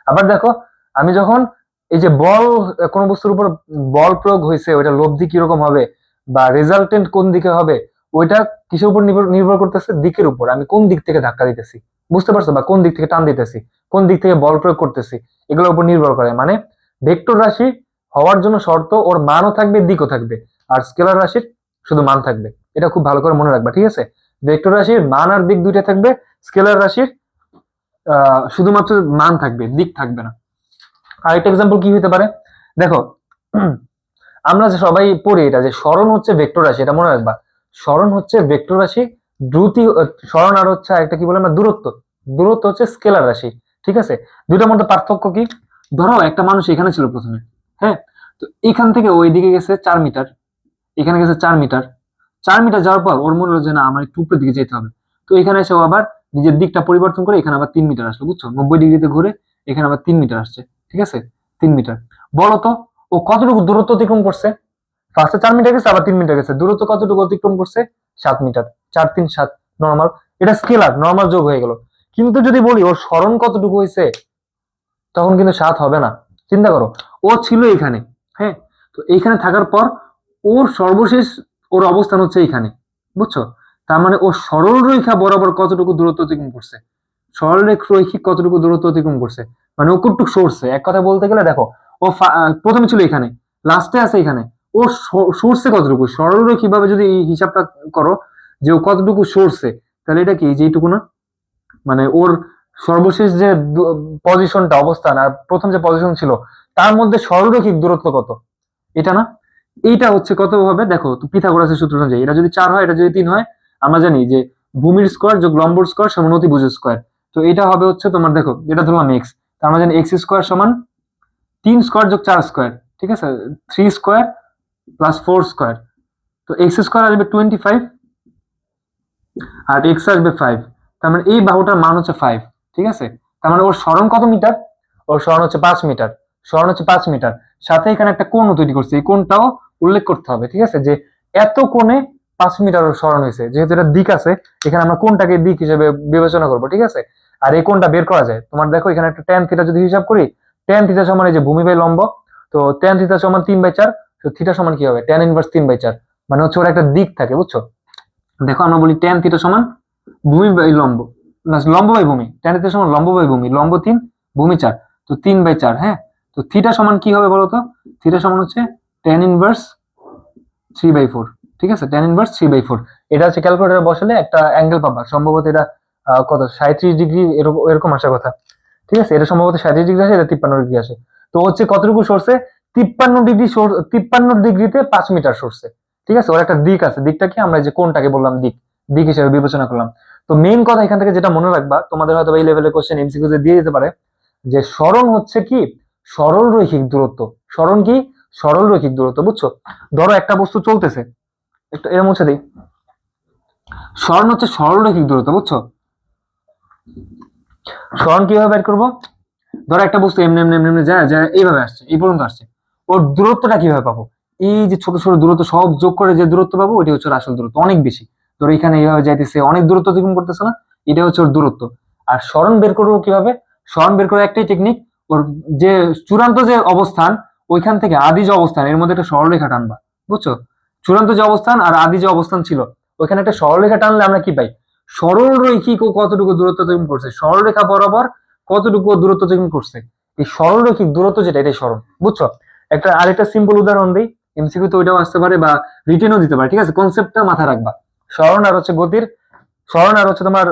আবার দেখো আমি যখন এই যে বল, কোন বস্তুর উপর বল প্রয়োগ হয়েছে ওইটা লব্ধি কিরকম হবে বা রেজাল্টেন্ট কোন দিকে হবে, ওইটা কিসের উপর নির্ভর করতেছে, দিকের উপর। আমি কোন দিক থেকে ধাক্কা দিতেছি, বুঝতে পারছো, বা কোন দিক থেকে টান দিতেছি, কোন দিক থেকে বল প্রয়োগ করতেছি, এগুলোর উপর নির্ভর করে। মানে ভেক্টর রাশি হওয়ার জন্য শর্ত ওর মানও থাকবে, দিকও থাকবে, আর স্কেলার রাশির শুধু মান থাকবে। এটা খুব ভালো করে মনে রাখবা, ঠিক আছে। ভেক্টর রাশির মান আর দিক দুইটা থাকবে, স্কেলার রাশির শুধুমাত্র মান থাকবে, দিক থাকবে না। আরেকটা এক্সাম্পল কি হতে পারে, দেখো আমরা যে সবাই পড়ি এটা যে স্মরণ হচ্ছে ভেক্টর রাশি, এটা মনে রাখবা। স্মরণ হচ্ছে ভেক্টর রাশি, দ্রুতি স্মরণ আর হচ্ছে একটা কি বলে আমরা দূরত্ব, দূরত্ব হচ্ছে স্কেলার রাশি, ঠিক আছে। দুইটার মধ্যে পার্থক্য কি, ধরো একটা মানুষ এখানে ছিল প্রথমে, হ্যাঁ, তো এখান থেকে ওই দিকে গেছে 4 মিটার, এখানে গেছে 4 মিটার, 4 মিটার যাওয়ার পর ওর মনে হলো যে না আমার একটু উপরের দিকে যেতে হবে। তো এখানে এসে ও আবার নিজের দিকটা পরিবর্তন করে এখানে আবার 3 মিটার আসলো, বুঝছো, 90 ডিগ্রিতে ঘুরে এখানে আবার 3 মিটার আসছে, ঠিক আছে, 3 মিটার। বলো তো ও কতটুকু দূরত্ব অতিক্রম করছে, ফার্স্টে 4 মিটার গেছে আবার 3 মিটার গেছে, দূরত্ব কতটুকু অতিক্রম করছে, 7 মিটার, 4 3 7 নর্মাল, এটা স্কেলার নর্মাল যোগ হয়ে গেল। কিন্তু যদি বলি ওর স্মরণ কতটুকু হয়েছে, তখন কিন্তু 7 হবে না। চিন্তা করো, ও ছিল এখানে, হ্যাঁ, তো এইখানে থাকার পর ওর সর্বশেষ ওর অবস্থান হচ্ছে এইখানে, বুঝছো। তার মানে ও সরল রেখা বরাবর কতটুকু দূরত্ব অতিক্রম করছে, সরল রৈখিক কতটুকু দূরত্ব অতিক্রম করছে, মানে ও কতটুকু সরছে। এক কথা বলতে গেলে দেখো ও প্রথমে ছিল এখানে, লাস্টে আছে এখানে, ও সরছে কতটুকু, সরল রৈখিক ভাবে যদি এই হিসাবটা করো যে ও কতটুকু সরছে, তাহলে এটা কি যেটুকু না, মানে ওর সর্বশেষ যে পজিশনটা অবস্থান আর প্রথম যে পজিশন ছিল তার মধ্যে সরলরৈখিক দূরত্ব কত, এটা না, এইটা হচ্ছে কত হবে দেখো, পিথাগোরাসের সূত্র অনুযায়ী এটা যদি 4 হয়, এটা যদি 3 হয়, আমরা জানি যে ভূমির স্কয়ার যোগ লম্বর স্কয়ার সমান অতিভুজ স্কয়ার। তো এটা হবে হচ্ছে তোমার, দেখো এটা ধরলাম এক্স, তার আমরা জানি এক্স স্কয়ার সমান 3 স্কয়ার যোগ 4 স্কয়ার, ঠিক আছে, 3 স্কয়ার প্লাস 4 স্কয়ার। তো এক্স স্কয়ার আসবে 25 আর এক্স আসবে 5, তার মানে এই বাহুটার মান হচ্ছে 5, ঠিক আছে। তার মানে ওর স্মরণ কত মিটার, ওর স্মরণ হচ্ছে 5 মিটার, স্মরণ হচ্ছে 5 মিটার। সাথে এখানে একটা কোণ তৈরি করছে, এই কোণটাও উল্লেখ করতে হবে, ঠিক আছে, যে এত কোণে 5 মিটার ওর স্মরণ হয়েছে, যেহেতু এটা দিক আছে এখানে আমরা কোণটাকে দিক হিসেবে বিবেচনা করবো, ঠিক আছে। আর এই কোণটা বের করা যায়, তোমার দেখো এখানে একটা ট্যান থিটা যদি হিসাব করি, ট্যান থিটা সমান এই যে ভূমি বাই লম্ব, তো ট্যান থিটা সমান 3/4, তো থিটা সমান কি হবে, ট্যান ইনভার্স 3/4, মানে হচ্ছে ওর একটা দিক থাকে, বুঝছো। দেখো আমরা বলি ট্যান থিটা সমান ভূমি বাই লম্ব, না লম্ব বাই ভূমি, ট্যান থিটা সমান লম্ব বাই ভূমি, লম্ব 3 ভূমি 4, তো 3/4, হ্যাঁ। তো থিটা সমান কি হবে বলতো, থিটা সমান হচ্ছে ট্যান ইনভার্স 3/4, ঠিক আছে, ট্যান ইনভার্স 3/4। এটা হচ্ছে ক্যালকুলেটরে বসালে একটা অ্যাঙ্গেল পাবা, সম্ভবত এটা কত 37 ডিগ্রি এরকম আসার কথা, ঠিক আছে, এটা সম্ভবত 37 ডিগ্রি আসে, এটা 53 ডিগ্রি আসে। তো হচ্ছে কতটুকু সরছে, 53 ডিগ্রি, 53 ডিগ্রিতে 5 মিটার সরছে, ঠিক আছে। ওর একটা দিক আছে, দিকটা কি আমরা যে কোনটাকে বললাম দিক, দিক হিসেবে বিবেচনা করলাম। তো মেইন কথা এখান থেকে যেটা মনে রাখবা, তোমাদের হয়তো এই লেভেলের কোশ্চেন এমসিকিউ দিয়ে দিতে পারে, যে স্মরণ হচ্ছে কি সরল রৈখিক দূরত্ব, স্মরণ কি সরল রৈখিক দূরত্ব, বুঝছো। ধরো একটা বস্তু চলতেছে, একটা এর মুছে দিই, স্মরণ হচ্ছে সরল রৈখিক দূরত্ব, বুঝছো। স্মরণ কিভাবে বের করবো? ধরো একটা বস্তু এমনি এমনি এমনি এমনি যায় যায় এইভাবে আসছে, এই পর্যন্ত আসছে, ওর দূরত্বটা কিভাবে পাবো? এই যে ছোট ছোট দূরত্ব সব যোগ করে যে দূরত্ব পাবো ওইটা হচ্ছে ওর আসল দূরত্ব, অনেক বেশি। ধরো এখানে এইভাবে যাইতেছে, অনেক দূরত্ব অতিক্রম করতেছে না, এটা হচ্ছে ওর দূরত্ব। আর স্মরণ বের করবো কিভাবে? স্মরণ বের করার একটাই টেকনিক, ওর যে চূড়ান্ত যে অবস্থান, ওইখান থেকে আদি যে অবস্থান, এর মধ্যে একটা সরলরেখা টানবা, বুঝছো? চূড়ান্ত যে অবস্থান আর আদি যে অবস্থান ছিল, ওইখানে একটা সরলরেখা টানলে আমরা কি পাই? সরলরৈখিক ও কতটুকু দূরত্ব অতিক্রম করছে, সরলরেখা বরাবর কতটুকু দূরত্ব অতিক্রম করছে, এই সরলরৈখিক দূরত্ব যেটা, এটাই স্মরণ, বুঝছো? একটা আরেকটা সিম্পল উদাহরণ দিই, এমসিকিউ তো ওইটাও আসতে পারে বা রিটেনও দিতে পারে, ঠিক আছে? কনসেপ্টটা মাথায় রাখবা, স্মরণ আর হচ্ছে গতির, স্মরণ আর হচ্ছে তোমার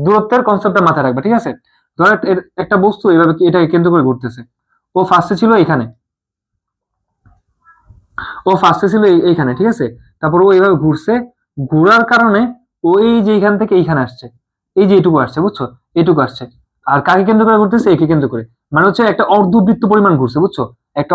দূরত্বের কনসেপ্টটা মাথায় রাখবা, ঠিক আছে? ধরো একটা বস্তু এইভাবে এটাকে কেন্দ্র করে ঘুরতেছে, ও ফার্স্টে ছিল এখানে, ও ফার্স্টে ছিল এইখানে, ঠিক আছে? তারপর ও এইভাবে ঘুরছে, ঘোরার কারণে ও এই যে এইখান থেকে এইখানে আসছে, এই যে এটুকু আসছে, বুঝছো? এটুকু আসছে। আর কাকে কেন্দ্র করে ঘুরতেছে? একে কেন্দ্র করে। মানে হচ্ছে একটা অর্ধবৃত্ত পরিমাণ ঘুরছে, বুঝছো? একটা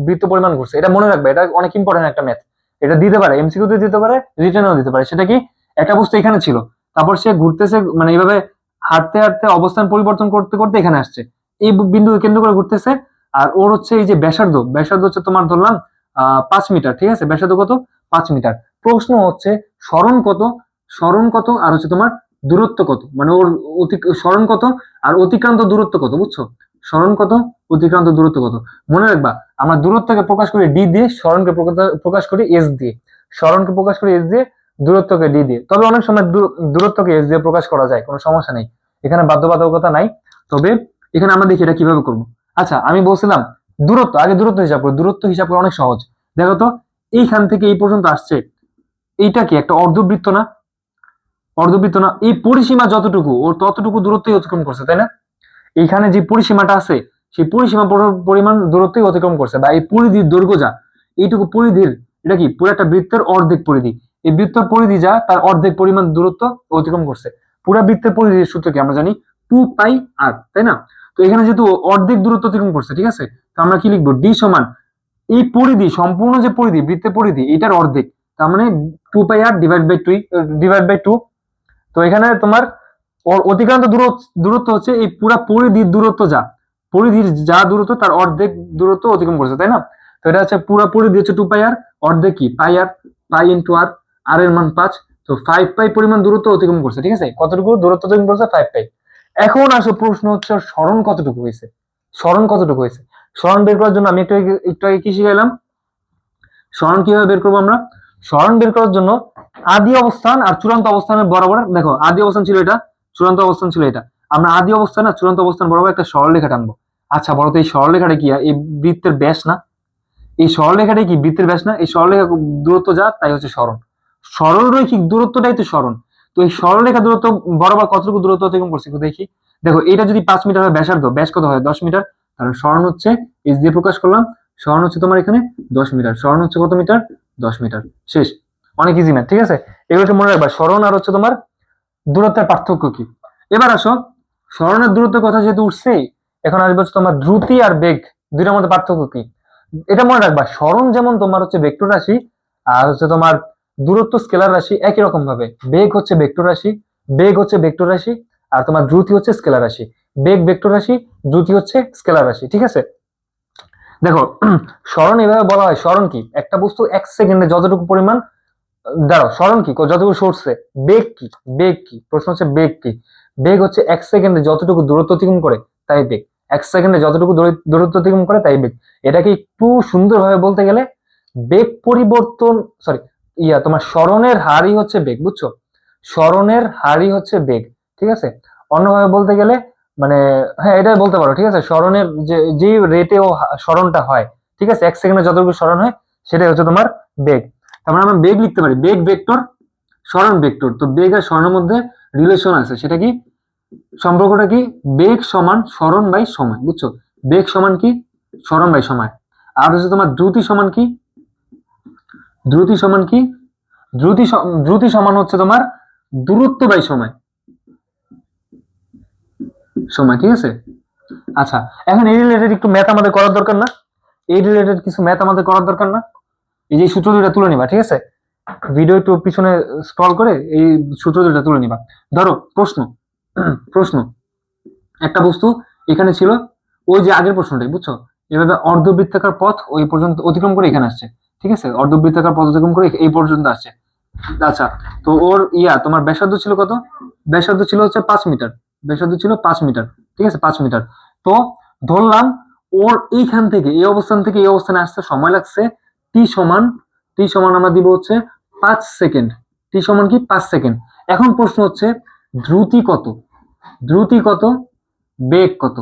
বৃত্ত পরিমাণ ঘুরছে, এটা মনে রাখবে, এটা অনেক ইম্পর্টেন্ট একটা ম্যাথ। এটা দিতে পারে, এমসিকিউ তে দিতে পারে, রিটেনও দিতে পারে। সেটা কি? একটা বস্তু এখানে ছিল, তারপর সে ঘুরতেছে, মানে এইভাবে হাঁটতে হাঁটতে অবস্থান পরিবর্তন করতে করতে এখানে আসছে, এই বিন্দুকে কেন্দ্র করে ঘুরতেছে। আর ওর হচ্ছে এই যে ব্যাসার্ধ, ব্যাসার্ধ হচ্ছে তোমার ধরলাম 5 মিটার, ঠিক আছে? ব্যাসার্ধ কত? 5 মিটার। প্রশ্ন হচ্ছে স্মরণ কত, স্মরণ কত আর হচ্ছে তোমার দূরত্ব কত, মানে ওর স্মরণ কত আর অতিক্রান্ত দূরত্ব কত, বুঝছো? স্মরণ কত, অতিক্রান্ত দূরত্ব কত। মনে রাখবা, আমরা দূরত্বকে প্রকাশ করি ডি দিয়ে, স্মরণকে প্রকাশ করি এস দিয়ে, স্মরণকে প্রকাশ করি এস দিয়ে, দূরত্বকে ডি দিয়ে। তবে অনেক সময় দূরত্বকে এস দিয়ে প্রকাশ করা যায়, কোনো সমস্যা নেই, এখানে বাধ্যবাধকতা নাই। তবে এখানে আমরা দেখি এটা কিভাবে করবো। আচ্ছা, আমি বলছিলাম দূরত্ব, আগে দূরত্ব হিসাব করো, দূরত্ব হিসাব করা অনেক সহজ। দেখো তো, এইখান থেকে এই পর্যন্ত আসছে, এইটা কি একটা অর্ধবৃত্ত না? অর্ধবৃত্ত না? এই পরিসীমা যতটুকু, ওর ততটুকু দূরত্বই অতিক্রম করছে, তাই না? এইখানে যে পরিসীমাটা আছে, সেই পরিসীমা পরিমাণ দূরত্বই অতিক্রম করছে, বা এই পরিধির দৈর্ঘ্য যা, এইটুকু পরিধির, এটা কি পুরো একটা বৃত্তের অর্ধেক পরিধি, এই বৃত্তের পরিধি যা তার অর্ধেক পরিমাণ দূরত্ব অতিক্রম করছে। পুরো বৃত্তের পরিধির সূত্র কি আমরা জানি? 2 পাই আর, তাই না? তো এখানে যেহেতু অর্ধেক দূরত্ব অতিক্রম করছে, ঠিক আছে, তো আমরা কি লিখবো? ডি সমান এই পরিধি, সম্পূর্ণ যে পরিধি, বৃত্তের পরিধি, এটার অর্ধেক, তার মানে 2 পাই আর ডিভাইড বাই 2। তো এখানে তোমার ওর অতিক্রান্ত দূরত্ব হচ্ছে এই পুরা পরিধির দূরত্ব যা, পরিধির যা দূরত্ব তার অর্ধেক দূরত্ব অতিক্রম করছে, তাই না? তো এটা হচ্ছে পুরা পরিধি হচ্ছে 2 পাই আর, অর্ধেক কি পাই আর, পাই ইন্টু আর, আর এর মান 5। তো 5 পাই পরিমাণ দূরত্ব অতিক্রম করছে, ঠিক আছে? কতটুকু দূরত্ব অতিক্রম করছে? 5 পাই। এখন আসো প্রশ্ন হচ্ছে ওর স্মরণ কতটুকু হয়েছে, স্মরণ কতটুকু হয়েছে। স্মরণ বের করার জন্য আমি একটু আগে কি শিখাইলাম? স্মরণ কিভাবে বের করবো আমরা? স্মরণ বের করার জন্য আদি অবস্থান আর চূড়ান্ত অবস্থানের বরাবর, দেখো আদি অবস্থান ছিল এটা, চূড়ান্ত অবস্থান ছিল এটা, আমরা আদি অবস্থান আর চূড়ান্ত অবস্থান বরাবর একটা সরলরেখা টানবো। আচ্ছা বলো তো, এই সরলরেখাটা কি? এই বৃত্তের ব্যাস না? এই সরলরেখাটাই কি বৃত্তের ব্যাস না? এই সরলরেখা দূরত্ব যা, তাই হচ্ছে স্মরণ। সরলরৈখিক দূরত্বটাই তো স্মরণ। তো এই সরলরেখা দূরত্ব বরাবর কতটুকু দূরত্ব অতিক্রম করছে একটু দেখি। দেখো, এটা যদি 5 মিটার হয় ব্যাসার্ধ, ব্যাস কত হয়? 10 মিটার। কারণ স্মরণ হচ্ছে এস দিয়ে প্রকাশ করলাম, স্মরণ হচ্ছে তোমার এখানে 10 মিটার, স্মরণ হচ্ছে কত মিটার? 10 মিটার। শেষ। অনেক ইজি ম্যাথ, ঠিক আছে? এগুলোকে মনে রাখবা, স্মরণ আর হচ্ছে তোমার দূরত্বের পার্থক্য কি। এবার আসো, স্মরণের দূরত্বের কথা যেহেতু উঠছে, এখন আসবে হচ্ছে তোমার দ্রুতি আর বেগ, দুইটার মধ্যে পার্থক্য কি। এটা মনে রাখবা, স্মরণ যেমন তোমার হচ্ছে ভেক্টর রাশি, আর হচ্ছে তোমার দূরত্ব স্কেলার রাশি, একই রকম ভাবে বেগ হচ্ছে ভেক্টর রাশি, বেগ হচ্ছে ভেক্টর রাশি, আর তোমার দ্রুতি হচ্ছে স্কেলার রাশি। বেগ ভেক্টর রাশি, দ্রুতি হচ্ছে স্কেলার রাশি, ঠিক আছে? দেখো, স্মরণ এভাবে বলা হয়, স্মরণ কি? একটা বস্তু 1 সেকেন্ডে যতটুকু পরিমাণ, দাঁড়াও, স্মরণ কি যতটুকু সরছে। বেগ কি? বেগ কি? প্রশ্ন হচ্ছে বেগ কি। বেগ হচ্ছে 1 সেকেন্ডে যতটুকু দূরত্ব অতিক্রম করে তাই বেগ। 1 সেকেন্ডে যতটুকু দূরত্ব অতিক্রম করে তাই বেগ। এটাকে একটু সুন্দরভাবে বলতে গেলে, বেগ পরিবর্তন, সরি, তোমার স্মরণের হারই হচ্ছে বেগ, বুঝছো? স্মরণের হারই হচ্ছে বেগ, ঠিক আছে? অন্যভাবে বলতে গেলে, মানে, হ্যাঁ এটাই বলতে পারো, ঠিক আছে? স্মরণের যে রেটে ও স্মরণটা হয়, ঠিক আছে, 1 সেকেন্ডে যতটুকু স্মরণ হয় সেটাই হচ্ছে তোমার বেগ। তার মানে আমরা বেগ লিখতে পারি, বেগ ভেক্টর, স্মরণ ভেক্টর। তো বেগ আর স্মরণের মধ্যে রিলেশন আছে, সেটা কি? সম্পর্কটা কি? বেগ সমান স্মরণ বাই সময়, বুঝছো? বেগ সমান কি? স্মরণ বাই সময়। আর হচ্ছে তোমার দ্রুতি সমান কি? দ্রুতি সমান কি? দ্রুতি সমান হচ্ছে তোমার দূরত্ব বাই সময়, সময়, ঠিক আছে? আচ্ছা, এখন এই রিলেটেড একটু ম্যাথ আমাদের করার দরকার না? এই রিলেটেড কিছু ম্যাথ আমাদের করার দরকার না? এই যে সূত্র দুইটা তুলে নিবা, ঠিক আছে? ভিডিও একটু পিছনে স্ক্রল করে এই সূত্র দুইটা তুলে নিবা। ধরো প্রশ্ন, প্রশ্ন একটা বস্তু এখানে ছিল, ওই যে আগের প্রশ্নটাই, বুঝছো? এভাবে অর্ধবৃত্তাকার পথ ওই পর্যন্ত অতিক্রম করে এখানে আসছে, ঠিক আছে, অর্ধবৃত্তাকার পথ অতিক্রম করে এই পর্যন্ত আসছে। আচ্ছা, তো ওর তোমার ব্যাসার্ধ ছিল কত? ব্যাসার্ধ ছিল হচ্ছে 5 মিটার। ব্যাসার্ধ ছিল 5 মিটার, ঠিক আছে, 5 মিটার। তো ধরলাম ওর এইখান থেকে এই অবস্থান থেকে এই অবস্থানে আসতে সময় লাগছে টি সমান আমরা দিব হচ্ছে 5 সেকেন্ড। টি সমান কি 5 সেকেন্ড। এখন প্রশ্ন হচ্ছে দ্রুতি কত, দ্রুতি কত, বেগ কত,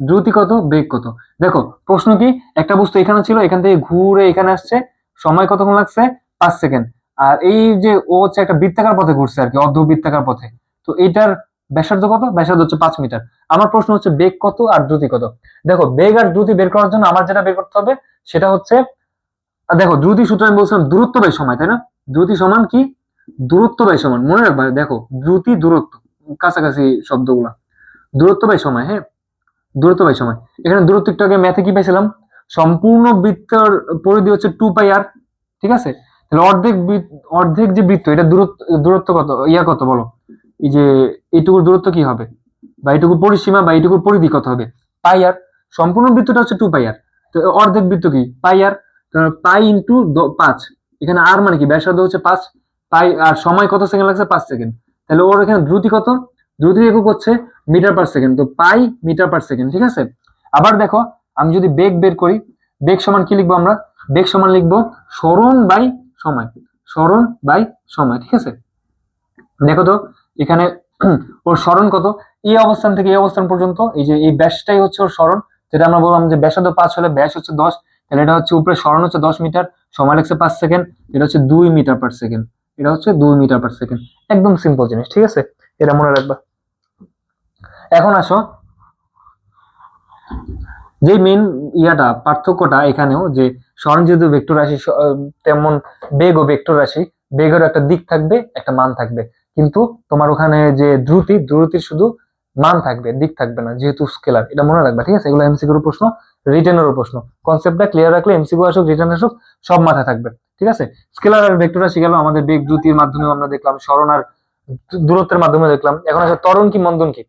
দ্রুতি কত, বেগ কত। দেখো প্রশ্ন কি, একটা বস্তু এখানে ছিল, এখান থেকে ঘুরে এখানে আসছে, সময় কতক্ষণ লাগছে? 5 সেকেন্ড। আর এই যে ও হচ্ছে একটা বৃত্তাকার পথে ঘুরছে আর কি, অর্ধবৃত্তাকার পথে। তো এটার ব্যাসার্ধ কত? ব্যাসার্ধ হচ্ছে 5 মিটার। আমার প্রশ্ন হচ্ছে বেগ কত আর দ্রুতি কত। দেখো বেগ আর দ্রুতি বের করার জন্য আমার যেটা বের করতে হবে সেটা হচ্ছে, দেখো দ্রুতি সূত্র আমি বলছিলাম দূরত্ব বাই সময়, তাই না? দ্রুতি সমান কি? দূরত্ব বাই সময়, মনে রাখবা। দেখো দ্রুতি দূরত্ব, কাছাকাছি শব্দগুলা। দূরত্ব বাই সময়, হ্যাঁ, দূরত্ব বাই সময়। এখানে দূরত্ব একটু আগে ম্যাথে কি পাইছিলাম? সম্পূর্ণ বৃত্তের পরিধি হচ্ছে 2πr, ঠিক আছে। তাহলে অর্ধেক যে বৃত্ত, এটা দূরত্ব কত, কত বলো? এই যে এইটুকুর দূরত্ব কি হবে, বা এইটুকুর পরিসীমা বা এইটুকুর পরিধি কত হবে? পাই আর। সম্পূর্ণ বৃত্তটা হচ্ছে 2πr। তো অর্ধেক বৃত্ত কি? পাই আর। Pi into 5। এখানে আর মানে কি, ব্যাসার্ধ হচ্ছে 5, পাই আর সময় কত সেকেন্ড লাগছে? 5 সেকেন্ড। তাহলে ওর এখানে দ্রুতি কত? দ্রুতির একক হচ্ছে মিটার পার সেকেন্ড, তো পাই মিটার পার সেকেন্ড, ঠিক আছে। আবার দেখো আমি যদি বেগ বের করি, বেগ সমান কি লিখবো আমরা? বেগ সমান লিখবো সরণ বাই সময়, সরণ বাই সময়, ঠিক আছে। দেখো তো এখানে ওর সরণ কত, এই অবস্থান থেকে এই অবস্থান পর্যন্ত, এই যে এই ব্যাসটাই হচ্ছে ওর সরণ, যেটা আমরা বললাম যে ব্যাসার্ধ 5 হলে ব্যাস হচ্ছে 10, তাহলে এটা হচ্ছে উপরে সরণ হচ্ছে 10 মিটার, সময় লাগছে 5 সেকেন্ড, এটা হচ্ছে 2 মিটার পার সেকেন্ড, এটা হচ্ছে 2 মিটার পার সেকেন্ড। একদম সিম্পল জিনিস, ঠিক আছে, এটা মনে রাখবা। এখন আসো, যে মেন পার্থক্যটা এখানেও, যে সরণ যেহেতু ভেক্টর রাশি, তেমন বেগও ভেক্টর রাশি, বেগের একটা দিক থাকবে, একটা মান থাকবে। কিন্তু তোমার ওখানে যে দ্রুতির শুধু মান থাকবে, দিক থাকবে না, যেহেতু স্কেলার। এটা মনে রাখবা, ঠিক আছে। এগুলো এমসিকিউর প্রশ্ন, রিটেনেরও প্রশ্ন। কনসেপ্টটা ক্লিয়ার রাখলে এমসিকিউ আসুক, রিটেন আসুক, সব মাথায় থাকবে, ঠিক আছে। স্কেলার আর ভেক্টর রাশি গেল, আমাদের বেগ দ্রুতির মাধ্যমে আমরা দেখলাম, সরণ আর দূরত্বের মাধ্যমে দেখলাম। এখন আছে ত্বরণ কি মন্দন কি।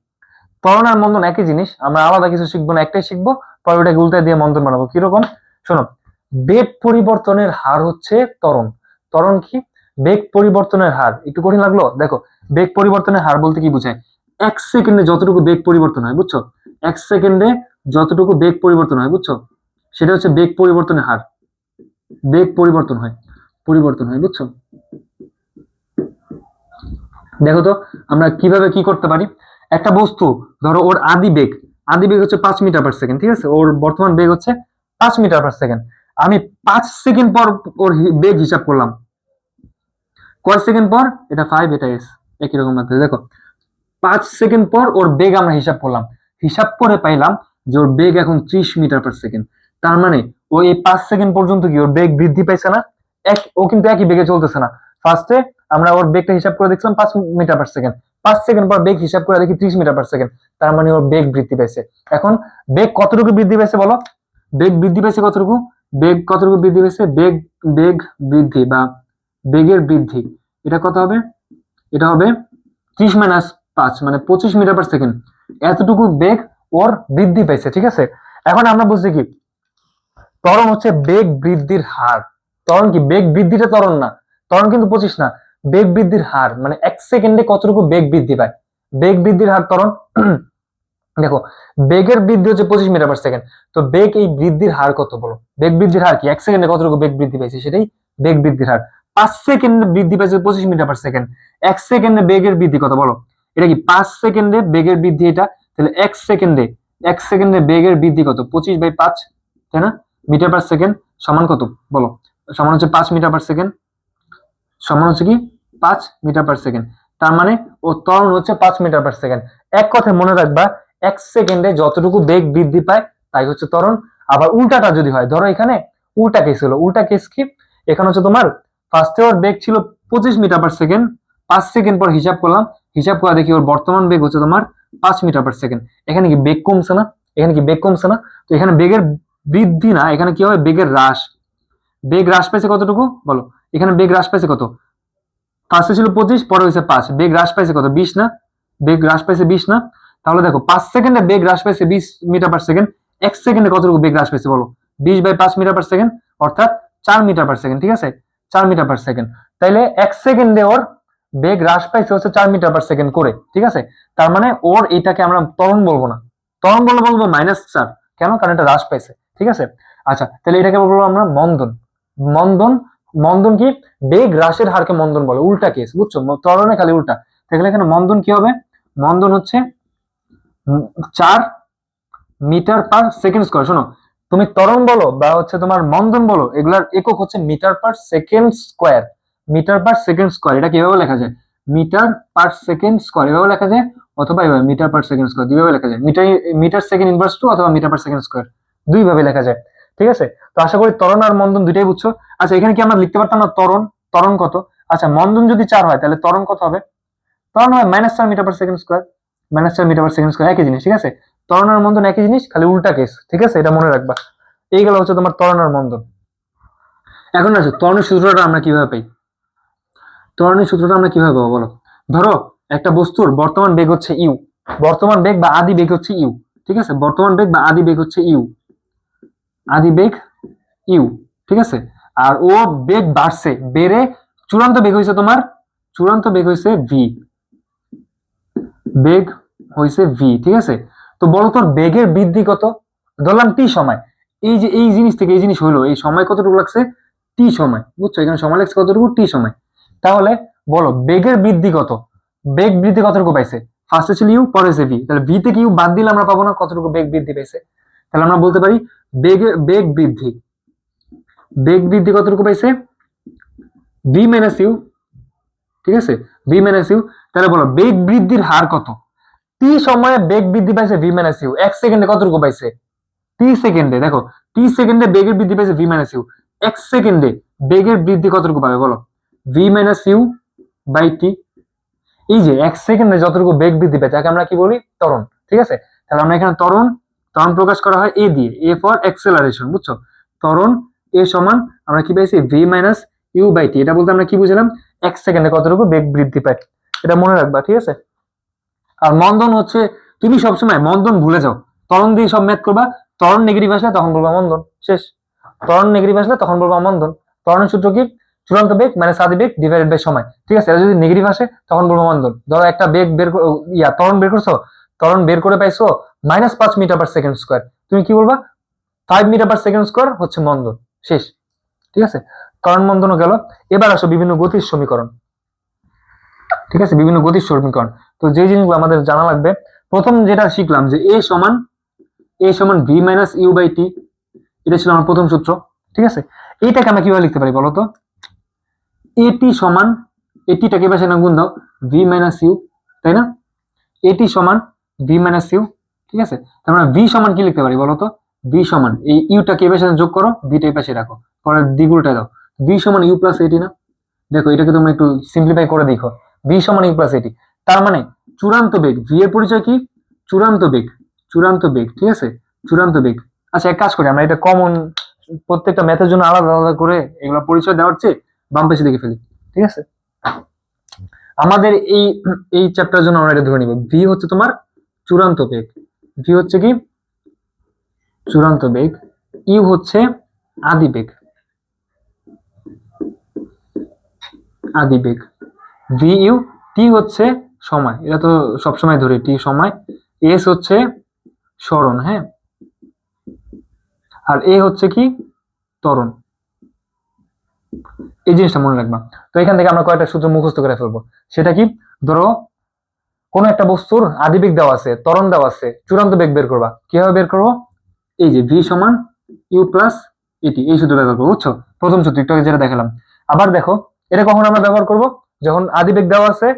ত্বরণ আর মন্দন একই জিনিস, আমরা আলাদা কিছু শিখবো না, একটাই শিখবো, পরে ওটাকে উল্টায় দিয়ে মন্দন বানাবো। কিরকম? শোনো, বেগ পরিবর্তনের হার হচ্ছে ত্বরণ। ত্বরণ কি? বেগ পরিবর্তনের হার। একটু কঠিন লাগলো? দেখো বেগ পরিবর্তনের হার বলতে কি বোঝায়? 1 সেকেন্ডে যতটুকু বেগ পরিবর্তন হয়, বুঝছো? 1 সেকেন্ডে যতটুকু বেগ পরিবর্তন হয়, বুঝছো, সেটা হচ্ছে বেগ পরিবর্তনের হার। বেগ পরিবর্তন হয়, বুঝছো? দেখো তো আমরা কিভাবে কি করতে পারি। একটা বস্তু, ধরো ওর আদি বেগ হচ্ছে 5 মিটার পার সেকেন্ড, ঠিক আছে। ওর বর্তমান বেগ হচ্ছে 5 মিটার পার সেকেন্ড। আমি 5 সেকেন্ড পর ওর বেগ হিসাব করলাম, কয় সেকেন্ড পর? এটা 5, এটা s, একই রকম লাগছে। দেখো 5 সেকেন্ড পর ওর বেগ আমরা হিসাব করলাম, হিসাব করে পাইলাম যে ওর বেগ এখন 30 মিটার পার সেকেন্ড। তার মানে ও এই 5 সেকেন্ড পর্যন্ত কি ওর বেগ বৃদ্ধি পাইছে না? ও কিন্তু একই বেগে চলতেছে না। ফার্স্টে আমরা ওর বেগটা হিসাব করে দেখলাম 5 মিটার পার সেকেন্ড, 5 সেকেন্ড পর বেগ হিসাব করে দেখি 30 মিটার পার সেকেন্ড। তার মানে ওর বেগ বৃদ্ধি পাইছে। এখন বেগ কতটুকু বৃদ্ধি পাইছে বলো? বেগ বৃদ্ধি পাইছে কতটুকু? বেগ কতটুকু বৃদ্ধি পাইছে? বেগ বৃদ্ধি বা বেগের বৃদ্ধি, এটা কত হবে? এটা হবে 30 - 5, মানে 25 মিটার পার সেকেন্ড। এতটুকু বেগ ওর বৃদ্ধি পাইছে, ঠিক আছে। এখন আমরা বুঝছি কি, ত্বরণ হচ্ছে বেগ বৃদ্ধির হার। ত্বরণ কি? বেগ বৃদ্ধিটা ত্বরণ না, ত্বরণ কিন্তু 25 না, বেগ বৃদ্ধির হার, মানে 1 সেকেন্ডে কতটুকু বেগ বৃদ্ধি পায়, বেগ বৃদ্ধির হার ত্বরণ। দেখো বেগের বৃদ্ধি হচ্ছে 25 মিটার পার সেকেন্ড, তো বেগ এই বৃদ্ধির হার কত বলো? বেগ বৃদ্ধির হার কি? 1 সেকেন্ডে কতটুকু বেগ বৃদ্ধি পাইছে, সেটাই বেগ বৃদ্ধির হার। 5 সেকেন্ডে বৃদ্ধি পাইছে 25 মিটার পার সেকেন্ড, 1 সেকেন্ডে বেগের বৃদ্ধি কত বলো? এটা কি 5 সেকেন্ডে বেগের বৃদ্ধি এটা, তাহলে 1 সেকেন্ডে বেগের বৃদ্ধি কত? 25/5, তাই না? মিটার পার সেকেন্ড সমান কত বলো? সমান হচ্ছে 5 মিটার পার সেকেন্ড, সমান হচ্ছে কি 5 মিটার পার সেকেন্ড। তার মানে ও ত্বরণ হচ্ছে 5 মিটার পার সেকেন্ড। এক কথায় মনে রাখবা, 1 সেকেন্ডে যতটুকু বেগ বৃদ্ধি পায় তাই হচ্ছে ত্বরণ। আবার উল্টাটা যদি হয়, ধরো এখানে উল্টা কেস হলো, উল্টা কেস কি, এখানে হচ্ছে তোমার ফার্স্টে ওর বেগ ছিল 25 মিটার পার সেকেন্ড, 5 সেকেন্ড পর হিসাব করলাম, হিসাব করে দেখি ওর বর্তমান বেগ হচ্ছে তোমার 5 মিটার পার সেকেন্ড। এখানে কি বেগ কমছে না? এখানে কি বেগ কমছে না? তো এখানে বেগের বৃদ্ধি না, এখানে কি হবে? বেগের হ্রাস। বেগ হ্রাস পাইছে কতটুকু বলো? এখানে বেগ হ্রাস পাইছে কত? ফার্স্টে ছিল 25, পরে হয়েছে 5, বেগ হ্রাস পাইছে কত? 20 না? বেগ হ্রাস পাইছে 20 না? তাহলে দেখো 5 সেকেন্ডে বেগ হ্রাস পাইছে 20 মিটার পার সেকেন্ড, 1 সেকেন্ডে কতটুকু বেগ হ্রাস পাইছে বলো? 20/5 মিটার পার সেকেন্ড, অর্থাৎ 4 মিটার পার সেকেন্ড। ঠিক আছে, 4 মিটার পার সেকেন্ড। তাইলে 1 সেকেন্ডে ওর বেগ হ্রাস পাইছে হচ্ছে 4 মিটার পার সেকেন্ড করে। ঠিক আছে, তার মানে ওর এটাকে আমরা ত্বরণ বলবো না, ত্বরণ বলে বলবো -4। কেন? কারণ এটা হ্রাস পাইছে। ঠিক আছে, আচ্ছা তাহলে এটাকে বলবো আমরা মন্দন। মন্দন, মন্দন কি? বেগ হ্রাসের হারকে মন্দন বলে, উল্টা কেস, বুঝছো? ত্বরণে খালি উল্টা। তাহলে এখানে মন্দন কি হবে? মন্দন হচ্ছে 4 মিটার পার সেকেন্ড স্কয়ার। শোনো, তুমি ত্বরণ বলো বা হচ্ছে তোমার মন্দন বলো, এগুলার একক হচ্ছে metre per second square. Metre per second square, এটা কিভাবে লেখা যায়? মিটার পার সেকেন্ড স্কয়ার এভাবে লেখা যায়, অথবা এভাবে মিটার পার সেকেন্ড স্কয়ার, দুইভাবে লেখা যায়। Metre metre second inverse two অথবা মিটার পার সেকেন্ড স্কয়ার, দুইভাবে লেখা যায়। ঠিক আছে, তো আশা করি ত্বরণ আর মন্দন দুইটাই বুঝছো। আচ্ছা এখানে কি আমরা লিখতে পারতাম না ত্বরণ? ত্বরণ কত? আচ্ছা মন্দন যদি 4 হয় তাহলে ত্বরণ কত হবে? ত্বরণ হয় -4 metre per second square. -4 metre per second square একই জিনিস। ঠিক আছে, ত্বরণ আর মন্দন একই জিনিস, খালি উল্টা কেস। ঠিক আছে, এটা মনে রাখবা। এই গেল হচ্ছে তোমার ত্বরণ আর মন্দন। এখন আসো ত্বরণের সূত্রটা আমরা কিভাবে পাই? ত্বরণের সূত্রটা আমরা কিভাবে পাবো বলো? ধরো একটা বস্তুর বর্তমান বেগ হচ্ছে ইউ, বর্তমান বেগ বা আদি বেগ হচ্ছে ইউ। ঠিক আছে, বর্তমান বেগ বা আদি বেগ হচ্ছে ইউ, আদি বেগ ইউ। ঠিক আছে, আর ও বেগ বাড়ছে, বেড়ে চূড়ান্ত বেগ হয়েছে তোমার, চূড়ান্ত বেগ হয়েছে ভি, বেগ হয়েছে ভি। ঠিক আছে, তো বলো তোর বেগের বৃদ্ধি কত? ধরলাম টি সময়। এই যে এই জিনিস থেকে এই জিনিস হলো, এই সময় কতটুকু লাগছে? টি সময়, বুঝছো? এখানে সময় লাগছে কতটুকু? টি সময়। তাহলে বলো বেগের বৃদ্ধি কত? বেগ বৃদ্ধি কতটুকু পাইছে? ফার্স্টে ছিল ইউ, পরে হচ্ছে ভি, তাহলে ভি থেকে ইউ বাদ দিলে আমরা পাবো না কতটুকু বেগ বৃদ্ধি পাইছে। তাহলে আমরা বলতে পারি বেগ বৃদ্ধি, বেগ বৃদ্ধি কতটুকু পাইছে? V minus U. ঠিক আছে, ভি মাইনাস ইউ। তাহলে বলো বেগ বৃদ্ধির হার কত? টি সময়ে বেগ বৃদ্ধি পাইছে ভি মাইনাস ইউ, 1 সেকেন্ডে কতটুকু পাইছে? টি সেকেন্ডে, দেখো টি সেকেন্ডে বেগের বৃদ্ধি পাইছে ভি মাইনাস ইউ, 1 সেকেন্ডে বেগের বৃদ্ধি কতটুকু পাবে বলো? V minus you by T. এই যে 1 সেকেন্ডে যতটুকু বেগ বৃদ্ধি পায় তাকে আমরা কি বলি? ত্বরণ। ঠিক আছে, তাহলে আমরা এখানে ত্বরণ, ত্বরণ প্রকাশ করা হয় এ দিয়ে, এ ফর অ্যাক্সেলারেশন, বুঝছো? ত্বরণ এ সমান আমরা কি পাইছি? V minus you by T. এটা বলতে আমরা কি বুঝলাম? 1 সেকেন্ডে কতটুকু বেগ বৃদ্ধি পায়, এটা মনে রাখবা। ঠিক আছে, আর মন্দন হচ্ছে, তুমি সবসময় মন্দন ভুলে যাও, ত্বরণ দিয়ে সব ম্যাথ করবা, ত্বরণ নেগেটিভ আসলে তখন বলবা মন্দন, শেষ। ত্বরণ নেগেটিভ আসলে তখন বলবা মন্দন। ত্বরণের সূত্র কি? চূড়ান্ত বেগ মানে আদি বেগ ডিভাইডেড বাই সময়। ঠিক আছে, এটা যদি নেগেটিভ আসে তখন বলবো মন্দন। ধরো একটা বেগ বের ত্বরণ বের করছো, ত্বরণ বের করে পাইছো -5 মিটার পার সেকেন্ড স্কয়ার, তুমি কি বলবা? 5 মিটার পার সেকেন্ড স্কয়ার হচ্ছে মন্দন, শেষ। ঠিক আছে, ত্বরণ মন্দনও গেল। এবার আসো বিভিন্ন গতির সমীকরণ। ঠিক আছে, বিভিন্ন গতির সমীকরণ। তো যে জিনিসগুলো আমাদের জানা লাগবে, প্রথম যেটা শিখলাম যে এ সমান V minus you by T, এটা ছিল আমার প্রথম সূত্র। ঠিক আছে, এইটাকে আমরা কিভাবে লিখতে পারি বলতো? এটি সমান, এটিটাকে পাশে না গুণ দাও, ভি মাইনাস ইউ, তাই না? এটি সমান ভি মাইনাস ইউ। ঠিক আছে, তার মানে ভি সমান কি লিখতে পারি বলতো? ভি সমান এই ইউটাকে এর পাশে যোগ করো, ভিটা এর পাশে রাখো, পরে দ্বিগুণটা দাও, ভি সমান ইউ প্লাস এটি না? দেখো এটাকে তোমরা একটু সিম্পলিফাই করে দেখো, ভি সমান ইউ প্লাস এটি। তার মানে চূড়ান্ত বেগ, ভি এর পরিচয় কি? চূড়ান্ত বেগ, চূড়ান্ত বেগ। ঠিক আছে, চূড়ান্ত বেগ। আচ্ছা এক কাজ করি, আমরা এটা কমন প্রত্যেকটা ম্যাথের জন্য আলাদা আলাদা করে এগুলো পরিচয় দেওয়ার চেয়ে বাম পাশে দেখে ফেলি। ঠিক আছে, আমাদের এই এই চ্যাপ্টারের জন্য আমরা এটা ধরে নিব, ভি হচ্ছে তোমার চূড়ান্ত বেগ, ভি হচ্ছে কি? চূড়ান্ত বেগ। ইউ হচ্ছে আদি বেগ, আদি বেগ। V U. টি হচ্ছে সময়, এটা তো সবসময় ধরে, টি সময়। এস হচ্ছে সরণ, হ্যাঁ, আর এ হচ্ছে কি? ত্বরণ। এই জিনিসটা মনে রাখবা। তো এখান থেকে আমরা কয়েকটা সূত্র মুখস্থ করে ফেলবো। সেটা কি? ধরো কোন একটা বস্তুর আদি বেগ দেওয়া আছে, ত্বরণ দেওয়া আছে, চূড়ান্ত বেগ বের করবা, কিভাবে বের করবো? এই যে ভি সমান ইউ প্লাস ইটি, এই সূত্র ব্যবহার করবো, বুঝছো? প্রথম সূত্র একটু আগে যেটা দেখালাম। আবার দেখো এটা কখন আমরা ব্যবহার করব? যখন আদি বেগ দেওয়া আছে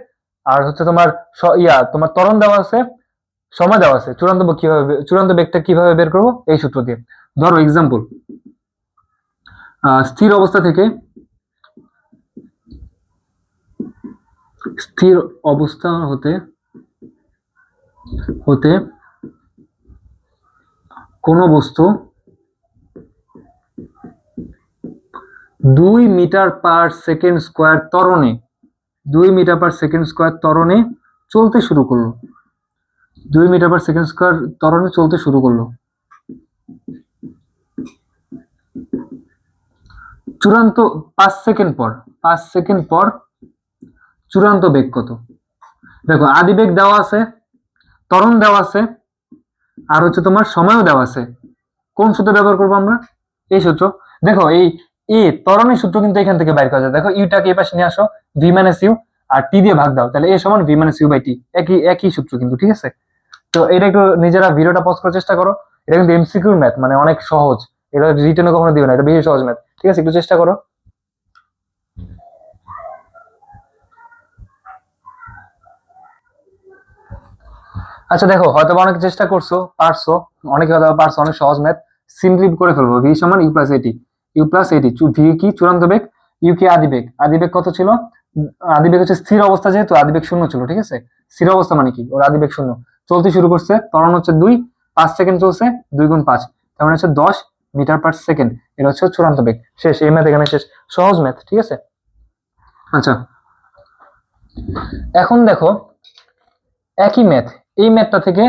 আর হচ্ছে তোমার তোমার ত্বরণ দেওয়া আছে, সময় দেওয়া আছে, চূড়ান্ত বেগটা কিভাবে বের করবো? এই সূত্র দিয়ে। ধরো এক্সাম্পল, স্থির অবস্থা থেকে, স্থির অবস্থা হতে হতে কোন বস্তু 2 মিটার পার সেকেন্ড স্কয়ার ত্বরণে, 2 মিটার পার সেকেন্ড স্কয়ার ত্বরণে চলতে শুরু করলো, 2 মিটার/সেকেন্ড স্কয়ার ত্বরণে চলতে শুরু করলো। চূড়ান্ত 5 সেকেন্ড পর 5 সেকেন্ড পর চূড়ান্ত বেগ কত? দেখো আদি বেগ দেওয়া আছে, ত্বরণ দেওয়া আছে, আর হচ্ছে তোমার সময়ও দেওয়া আছে। কোন সূত্র ব্যবহার করবো আমরা? এই সূত্র। দেখো এই ত্বরণের সূত্র কিন্তু এখান থেকে বাইর করা যায়। দেখো ইউটাকে এই পাশে নিয়ে আসো, ভি মাইনাস ইউ, আর টি দিয়ে ভাগ দাও, তাহলে এ সমান V minus you by T. একই একই সূত্র কিন্তু, ঠিক আছে? তো এটা একটু নিজেরা ভিডিওটা পজ করার চেষ্টা করো। এটা কিন্তু এমসিকিউর ম্যাথ, মানে অনেক সহজ। এটা রিটেনে কখনো দিবে না, এটা বেশি সহজ ম্যাথ, ঠিক আছে? একটু চেষ্টা করো। আচ্ছা দেখো, হয়তো অনেকে চেষ্টা করছো, পারছো, অনেকে হয়তো পারছো, অনেক সহজ ম্যাথ। সিম্পলি করে ফেলবো। ভি সমান you plus AT. U plus এটি, ভি কি চূড়ান্ত বেগ, ইউ কি আদি বেগ। আদি বেগ কত ছিল? আদি বেগ হচ্ছে স্থির অবস্থা, যেহেতু আদি বেগ 0 ছিল, ঠিক আছে? স্থির অবস্থা মানে কি, ওর আদি বেগ 0। চলতে শুরু করছে, ত্বরণ হচ্ছে 2, 5 সেকেন্ড চলছে, 2 গুণ 5, তার মানে হচ্ছে 10 মিটার/সেকেন্ড। এটা হচ্ছে চূড়ান্ত বেগ। শেষ, এই ম্যাথ এখানে শেষ। সহজ ম্যাথ, ঠিক আছে? আচ্ছা, এখন দেখো একই ম্যাথ, এই ম্যাথটা থেকে,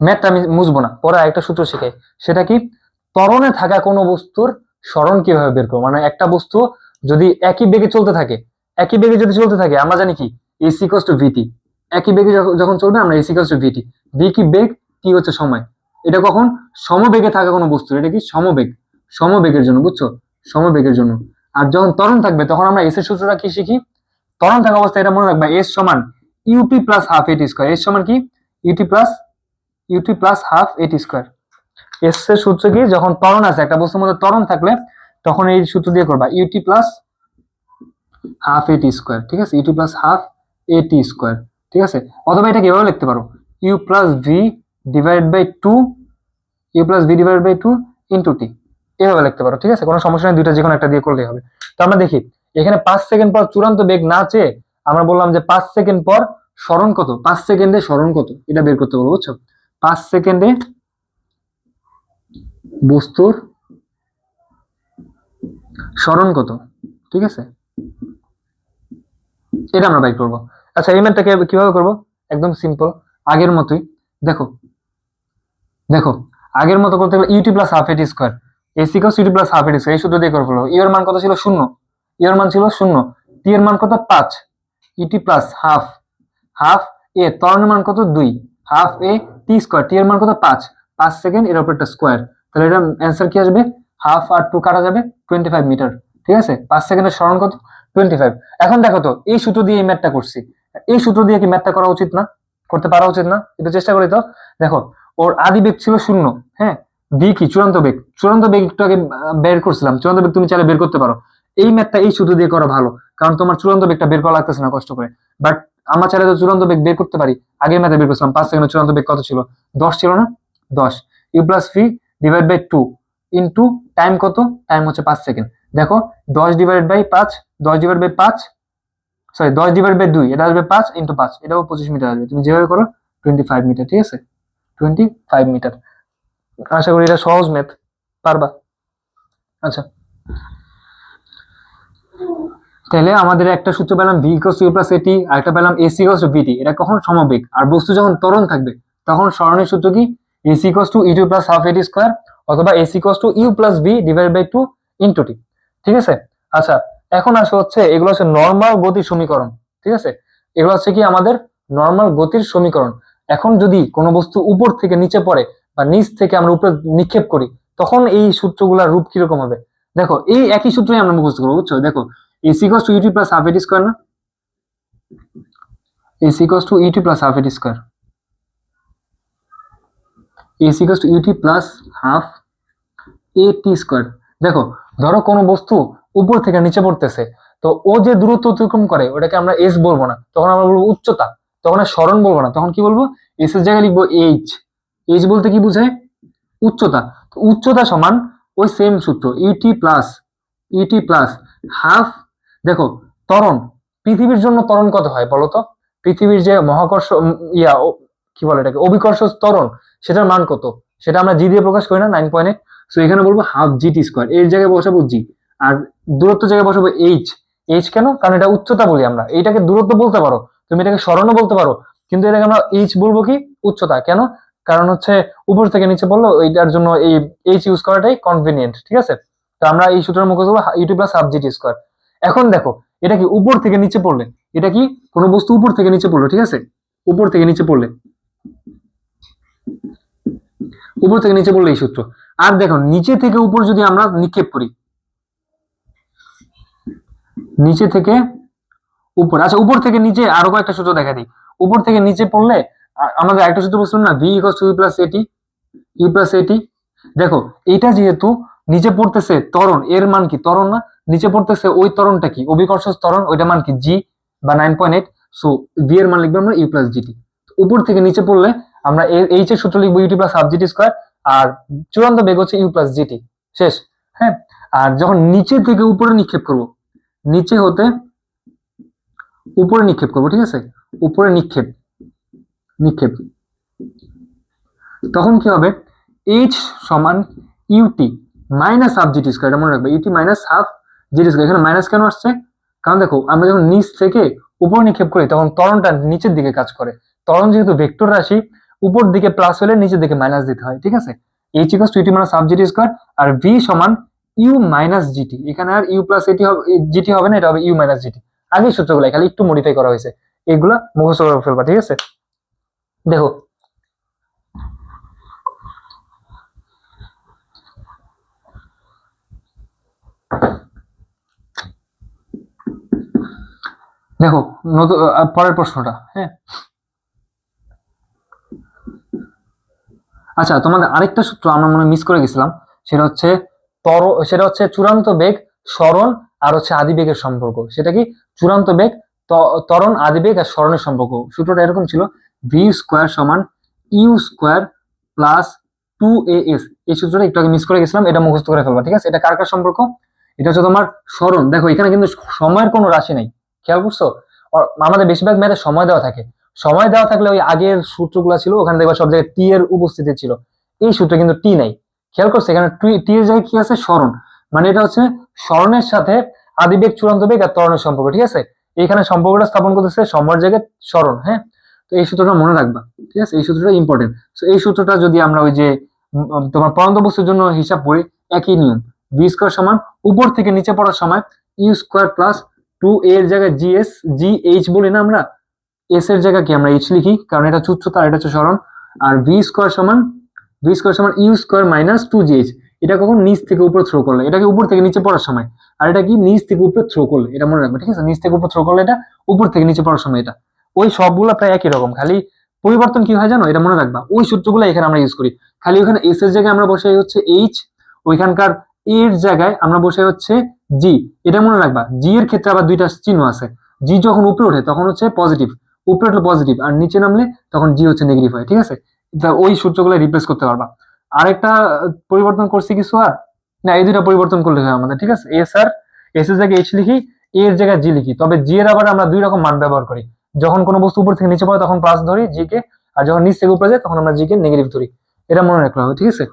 ম্যাথটা আমি মুছবো না, পরে একটা সূত্র শিখাই। সেটা কি? ত্বরণে থাকা কোনো বস্তুর সরণ কিভাবে বের করবো। মানে একটা বস্তু যদি একই বেগে চলতে থাকে, একই বেগে যদি চলতে থাকে, আমরা জানি কি এসি ইকুয়ালস টু ভিটি। একই বেগে যখন চলবে আমরা S equals to VT. V কি বেগ, টি হচ্ছে সময়। এটা কখন? সমবেগে থাকা কোনো বস্তু, এটা কি সমবেগ, সমবেগের জন্য, বুঝছো? সমবেগের জন্য। আর যখন ত্বরণ থাকবে তখন আমরা এস এর সূত্রটা কি শিখি? ত্বরণ থাকা অবস্থায় এটা মনে রাখবা, এস সমান ইউটি প্লাস হাফ এটি স্কয়ার। এস সমান কি? ইউটি প্লাস হাফ এটি স্কয়ার। এস এর সূত্র কি? যখন ত্বরণ আছে, একটা বস্তুর মধ্যে ত্বরণ থাকলে তখন এই সূত্র দিয়ে করবা, ইউটি প্লাস হাফ এটি স্কয়ার, ঠিক আছে? ইউটি প্লাস হাফ এটি স্কয়ার, ঠিক আছে? অথবা এটা কিভাবে লিখতে পারো, u plus V divide by two, you plus V divide by two into t, এভাবে লিখতে পারো, ঠিক আছে? কোনো সমস্যা নেই, দুইটা যে কোনো একটা দিয়ে করলেই হবে। তো আমরা দেখি এখানে 5 সেকেন্ড পর চূড়ান্ত বেগ না চেয়ে আমরা বললাম যে 5 সেকেন্ড পর সরণ কত, 5 সেকেন্ডে সরণ কত, এটা বের করতে বলবো, বুঝছো? 5 সেকেন্ডে বস্তুর সরণ কত, ঠিক আছে? এটা আমরা বাই করবো। আচ্ছা, এই ম্যাথটাকে কিভাবে করবো? একদম সিম্পল, আগের মতোই। দেখো দেখো আগের মতো করতে গেলে ইউটি প্লাস হাফ এটি স্কোয়ার, এসি কস ইউটি প্লাস হাফ এটি স্কোয়ার, এই সূত্র দিয়ে করে ফেলবো। ইউ এর মান কত ছিল? 0। ইউ এর মান ছিল 0। টি এর মান কত? 5। ইটি প্লাস হাফ, হাফ এ ত্বরণের মান কত? 2, হাফ এ টি স্কোয়ার, টি এর মান কত? 5, 5 সেকেন্ড, এর উপর একটা স্কোয়ার, তাহলে এটা অ্যান্সার কি আসবে? হাফ আর 2 কাটা যাবে, 25 মিটার, ঠিক আছে? 5 সেকেন্ডের সরণ কত? 25। এখন দেখো তো, এই সূত্র দিয়ে এই ম্যাথটা করছি, এই সূত্র দিয়ে কি ম্যাথটা করা উচিত না? করতে পারা উচিত না? একটু চেষ্টা করি তো। দেখো ওর আদি বেগ ছিল 0, হ্যাঁ। ভি কি? চূড়ান্ত বেগ। চূড়ান্ত বেগ একটু আগে বের করছিলাম, চূড়ান্ত বেগ তুমি চাইলে বের করতে পারো। এই ম্যাথটা এই সূত্র দিয়ে করা ভালো, কারণ তোমার চূড়ান্ত বেগটা বের করা লাগতেছে না কষ্ট করে। বাট আমরা চাইলে তো চূড়ান্ত বেগ বের করতে পারি। আগে ম্যাথে বের করছিলাম, 5 সেকেন্ডের চূড়ান্ত বেগ কত ছিল? 10 ছিল না? 10। U plus V divide by 2 into time কত? টাইম হচ্ছে 5 সেকেন্ড। দেখো 10 divide by 5, 10 divide by 5, sorry 10 divide by 2, এটা আসবে 5 ইন্টু 5, এটাও 25 মিটার আসবে। তুমি যেভাবে করো 25 মিটার, ঠিক আছে? 25 মিটার। আশা করি এটা সহজ ম্যাথ, পারবা। আচ্ছা, তাহলে আমাদের একটা সূত্র পেলাম V equals to you plus AT, আর একটা পেলাম এসি ইকুয়ালস টু ভিটি। এটা কখন? সমবেগ। আর বস্তু যখন ত্বরণ থাকবে তখন সরণের সূত্র কি? S equals to you plus half এটি স্কয়ার, অথবা S equals to you plus V divide by 2 into T, ঠিক আছে? আচ্ছা, এখন আসে হচ্ছে এগুলো হচ্ছে নরমাল গতির সমীকরণ, ঠিক আছে? এগুলো হচ্ছে কি আমাদের নরমাল গতির সমীকরণ। এখন যদি কোনো বস্তু উপর থেকে নিচে পড়ে বা নিচ থেকে আমরা উপরে নিক্ষেপ করি, তখন এই সূত্রগুলোর রূপ কিরকম হবে? দেখো এই একই সূত্রই আমরা মুখস্থ করবো, বুঝছো? দেখো AC equals to ut plus half at square না? AC equals to ut plus half at square. AC equals to ut plus half at square. দেখো ধরো কোনো বস্তু উপর থেকে নিচে পড়তেছে, তো ও যে দূরত্ব অতিক্রম করে ওটাকে আমরা s বলবো না, তখন আমরা বলবো উচ্চতা। তখন আর সরণ বলবো না, তখন কি বলবো? s এর জায়গায় লিখবো h। h বলতে কি বোঝায়? উচ্চতা। তো উচ্চতা সমান ওই সেম সূত্র, ut প্লাস হাফ। দেখো ত্বরণ, পৃথিবীর জন্য ত্বরণ কত হয় বলো তো? পৃথিবীর যে মহাকর্ষ কি বলে এটাকে, অভিকর্ষ ত্বরণ, সেটার মান কত? সেটা আমরা জি দিয়ে প্রকাশ করি না, 9.8। সো এখানে বলবো হাফ জিটি স্কোয়ার, এর জায়গায় বসাবো জি, আর দূরত্ব জায়গায় বসাবো এইচ। এইচ কেন? কারণ এটা উচ্চতা বলি আমরা। এইটাকে দূরত্ব বলতে পারো, তুমি এটাকে সরণও বলতে পারো, কিন্তু এটাকে আমরা এইচ বলবো কি উচ্চতা। কেন? কারণ হচ্ছে উপর থেকে নিচে পড়লো, এইটার জন্য এই এইচ ইউজ করাটাই কনভিনিয়েন্ট, ঠিক আছে। তো আমরা এই সূত্রের মুখস্থ করবো UT plus half GT square. এখন দেখো এটা কি উপর থেকে নিচে পড়লে, এটা কি কোনো বস্তু উপর থেকে নিচে পড়লো, ঠিক আছে, উপর থেকে নিচে পড়লে, উপর থেকে নিচে পড়লে এই সূত্র। আর দেখো নিচে থেকে উপর যদি আমরা নিক্ষেপ করি, নিচে থেকে উপর, আচ্ছা উপর থেকে নিচে আরো কয়েকটা সূত্র দেখা দিই। উপর থেকে নিচে পড়লে আমাদের একটা সূত্র বলছিলাম না, V equals to you plus AT, U plus AT. দেখো এইটা যেহেতু নিচে পড়তেছে ত্বরণ, এর মান কি ত্বরণ না, নিচে পড়তেছে ওই ত্বরণটা কি অভিকর্ষ ত্বরণ, ওইটা মান কি জি বা 9.8। সো ভি এর মান লিখবো আমরা ইউ প্লাস জিটি। উপর থেকে নিচে পড়লে আমরা এইচ এর সূত্র লিখবো u t plus half GT square, আর চূড়ান্ত বেগ হচ্ছে ইউ প্লাস জিটি, শেষ। হ্যাঁ, আর যখন নিচে থেকে উপরে নিক্ষেপ করব, নিচে হতে উপরে নিক্ষেপ করবো, ঠিক আছে, উপরে নিক্ষেপ, নিক্ষেপ, তখন কি হবে, এইচ সমান UT minus half GT square. এটা মনে রাখবে, UT minus half GT square. এখানে মাইনাস কেন আসছে? কারণ দেখো আমরা যখন নিচ থেকে উপর নিক্ষেপ করি তখন ত্বরণটা নিচের দিকে কাজ করে। ত্বরণ যেহেতু ভেক্টর রাশি, উপর দিকে প্লাস হলে নিচের দিকে মাইনাস দিতে হয়, ঠিক আছে। H equals to UT minus half GT square, আর ভি সমান ইউ মাইনাস জিটি। এখানে আর ইউ প্লাস এটি হবে, জিটি হবে না, এটা হবে ইউ মাইনাস জিটি। আগের সূত্রগুলো খালি একটু মডিফাই করা হয়েছে, এগুলা মুখস্থ করে ফেলবা, ঠিক আছে। দেখো দেখো নতুন পরের প্রশ্নটা, হ্যাঁ। আচ্ছা তোমাদের আরেকটা সূত্র আমরা মনে মিস করে গেছিলাম, সেটা হচ্ছে সেটা হচ্ছে চূড়ান্ত বেগ, সরণ আর হচ্ছে আদিবেগের সম্পর্ক। সেটা কি? চূড়ান্ত বেগ, ত্বরণ, আদিবেগ আর সরণের সম্পর্ক। সূত্রটা এরকম ছিল, ভি স্কোয়ার সমান ইউ স্কোয়ার প্লাস 2as। এই সূত্রটা একটু আগে মিস করে গেছিলাম, এটা মুখস্থ করে ফেলবা, ঠিক আছে। এটা কার কার সম্পর্ক? এটা হচ্ছে তোমার সরণ। দেখো এখানে কিন্তু সময়ের কোনো রাশি নাই, খেয়াল করছো? আমাদের বেশিরভাগ ম্যাথে সময় দেওয়া থাকে, সময় দেওয়া থাকলে ওই আগের সূত্রগুলো ছিল ওখানে দেখবা সব জায়গায় টি এর উপস্থিতি ছিল। এই সূত্রে কিন্তু টি নাই, খেয়াল করছে? এখানে টি এর জায়গায় কি আছে? সরণ। মানে এটা হচ্ছে সরণের সাথে আদিবেগ, চূড়ান্ত বেগ আর ত্বরণের সম্পর্ক, ঠিক আছে। এখানে সম্পর্কটা স্থাপন করতেছে সময়ের জায়গায় সরণ, হ্যাঁ। তো এই সূত্রটা মনে রাখবা, ঠিক আছে, এই সূত্রটা ইম্পর্টেন্ট। তো এই সূত্রটা যদি আমরা ওই যে তোমার পরন্ত বস্তুর জন্য হিসাব করি, একই নিয়ম, ভি স্কোয়ার সমান উপর থেকে নিচে পড়ার সময় ইউ স্কোয়ার প্লাস 2a এর জায়গায় জিএস, জি এইচ বলি না আমরা, এস এর জায়গায় কি আমরা এইচ লিখি, কারণ এটা উচ্চতা আর এটা হচ্ছে সরণ। আর ভি স্কোয়ার সমান ইউ স্কোয়ার মাইনাস 2gh। এটা কখন? নিচ থেকে উপর থ্রো করলে, এটাকে উপর থেকে নিচে পড়ার সময়। আর এটা কি? নিচ থেকে উপরে থ্রো করলে, এটা মনে রাখবে, ঠিক আছে। নিচ থেকে উপর থ্রো করলে এটা, উপর থেকে নিচে পড়ার সময় এটা। ওই সবগুলো প্রায় একই রকম, খালি পরিবর্তন কি হয় জানো? এটা মনে রাখবা, ওই সূত্রগুলো এখানে আমরা ইউজ করি। খালি ওখানে এস এর জায়গায় আমরা বসাই হচ্ছে এইচ, ওইখানকার এর জায়গায় আমরা বসাই হচ্ছে জি। এটা মনে রাখবা, জি এর ক্ষেত্রে আবার দুইটা চিহ্ন আছে। জি যখন উপরে ওঠে তখন হচ্ছে পজিটিভ, উপরে উঠলে পজিটিভ, আর নিচে নামলে তখন জি হচ্ছে নেগেটিভ হয়, ঠিক আছে। ওই সূত্রগুলো রিপ্লেস করতে পারবা। আরেকটা পরিবর্তন করছি কিছু, আর না এই দুইটা পরিবর্তন করলে হয় আমাদের, ঠিক আছে। এস আর এস এর জায়গায় এইচ লিখি, এর জায়গায় জি লিখি। তবে জি এর আবার আমরা দুই রকম মান ব্যবহার করি, যখন কোনো বস্তু উপর থেকে নিচে পড়ে তখন প্লাস ধরি জি কে, আর যখন নিচ থেকে উপরে যায় তখন আমরা জি কে নেগেটিভ ধরি। এটা মনে রাখতে হবে, ঠিক আছে।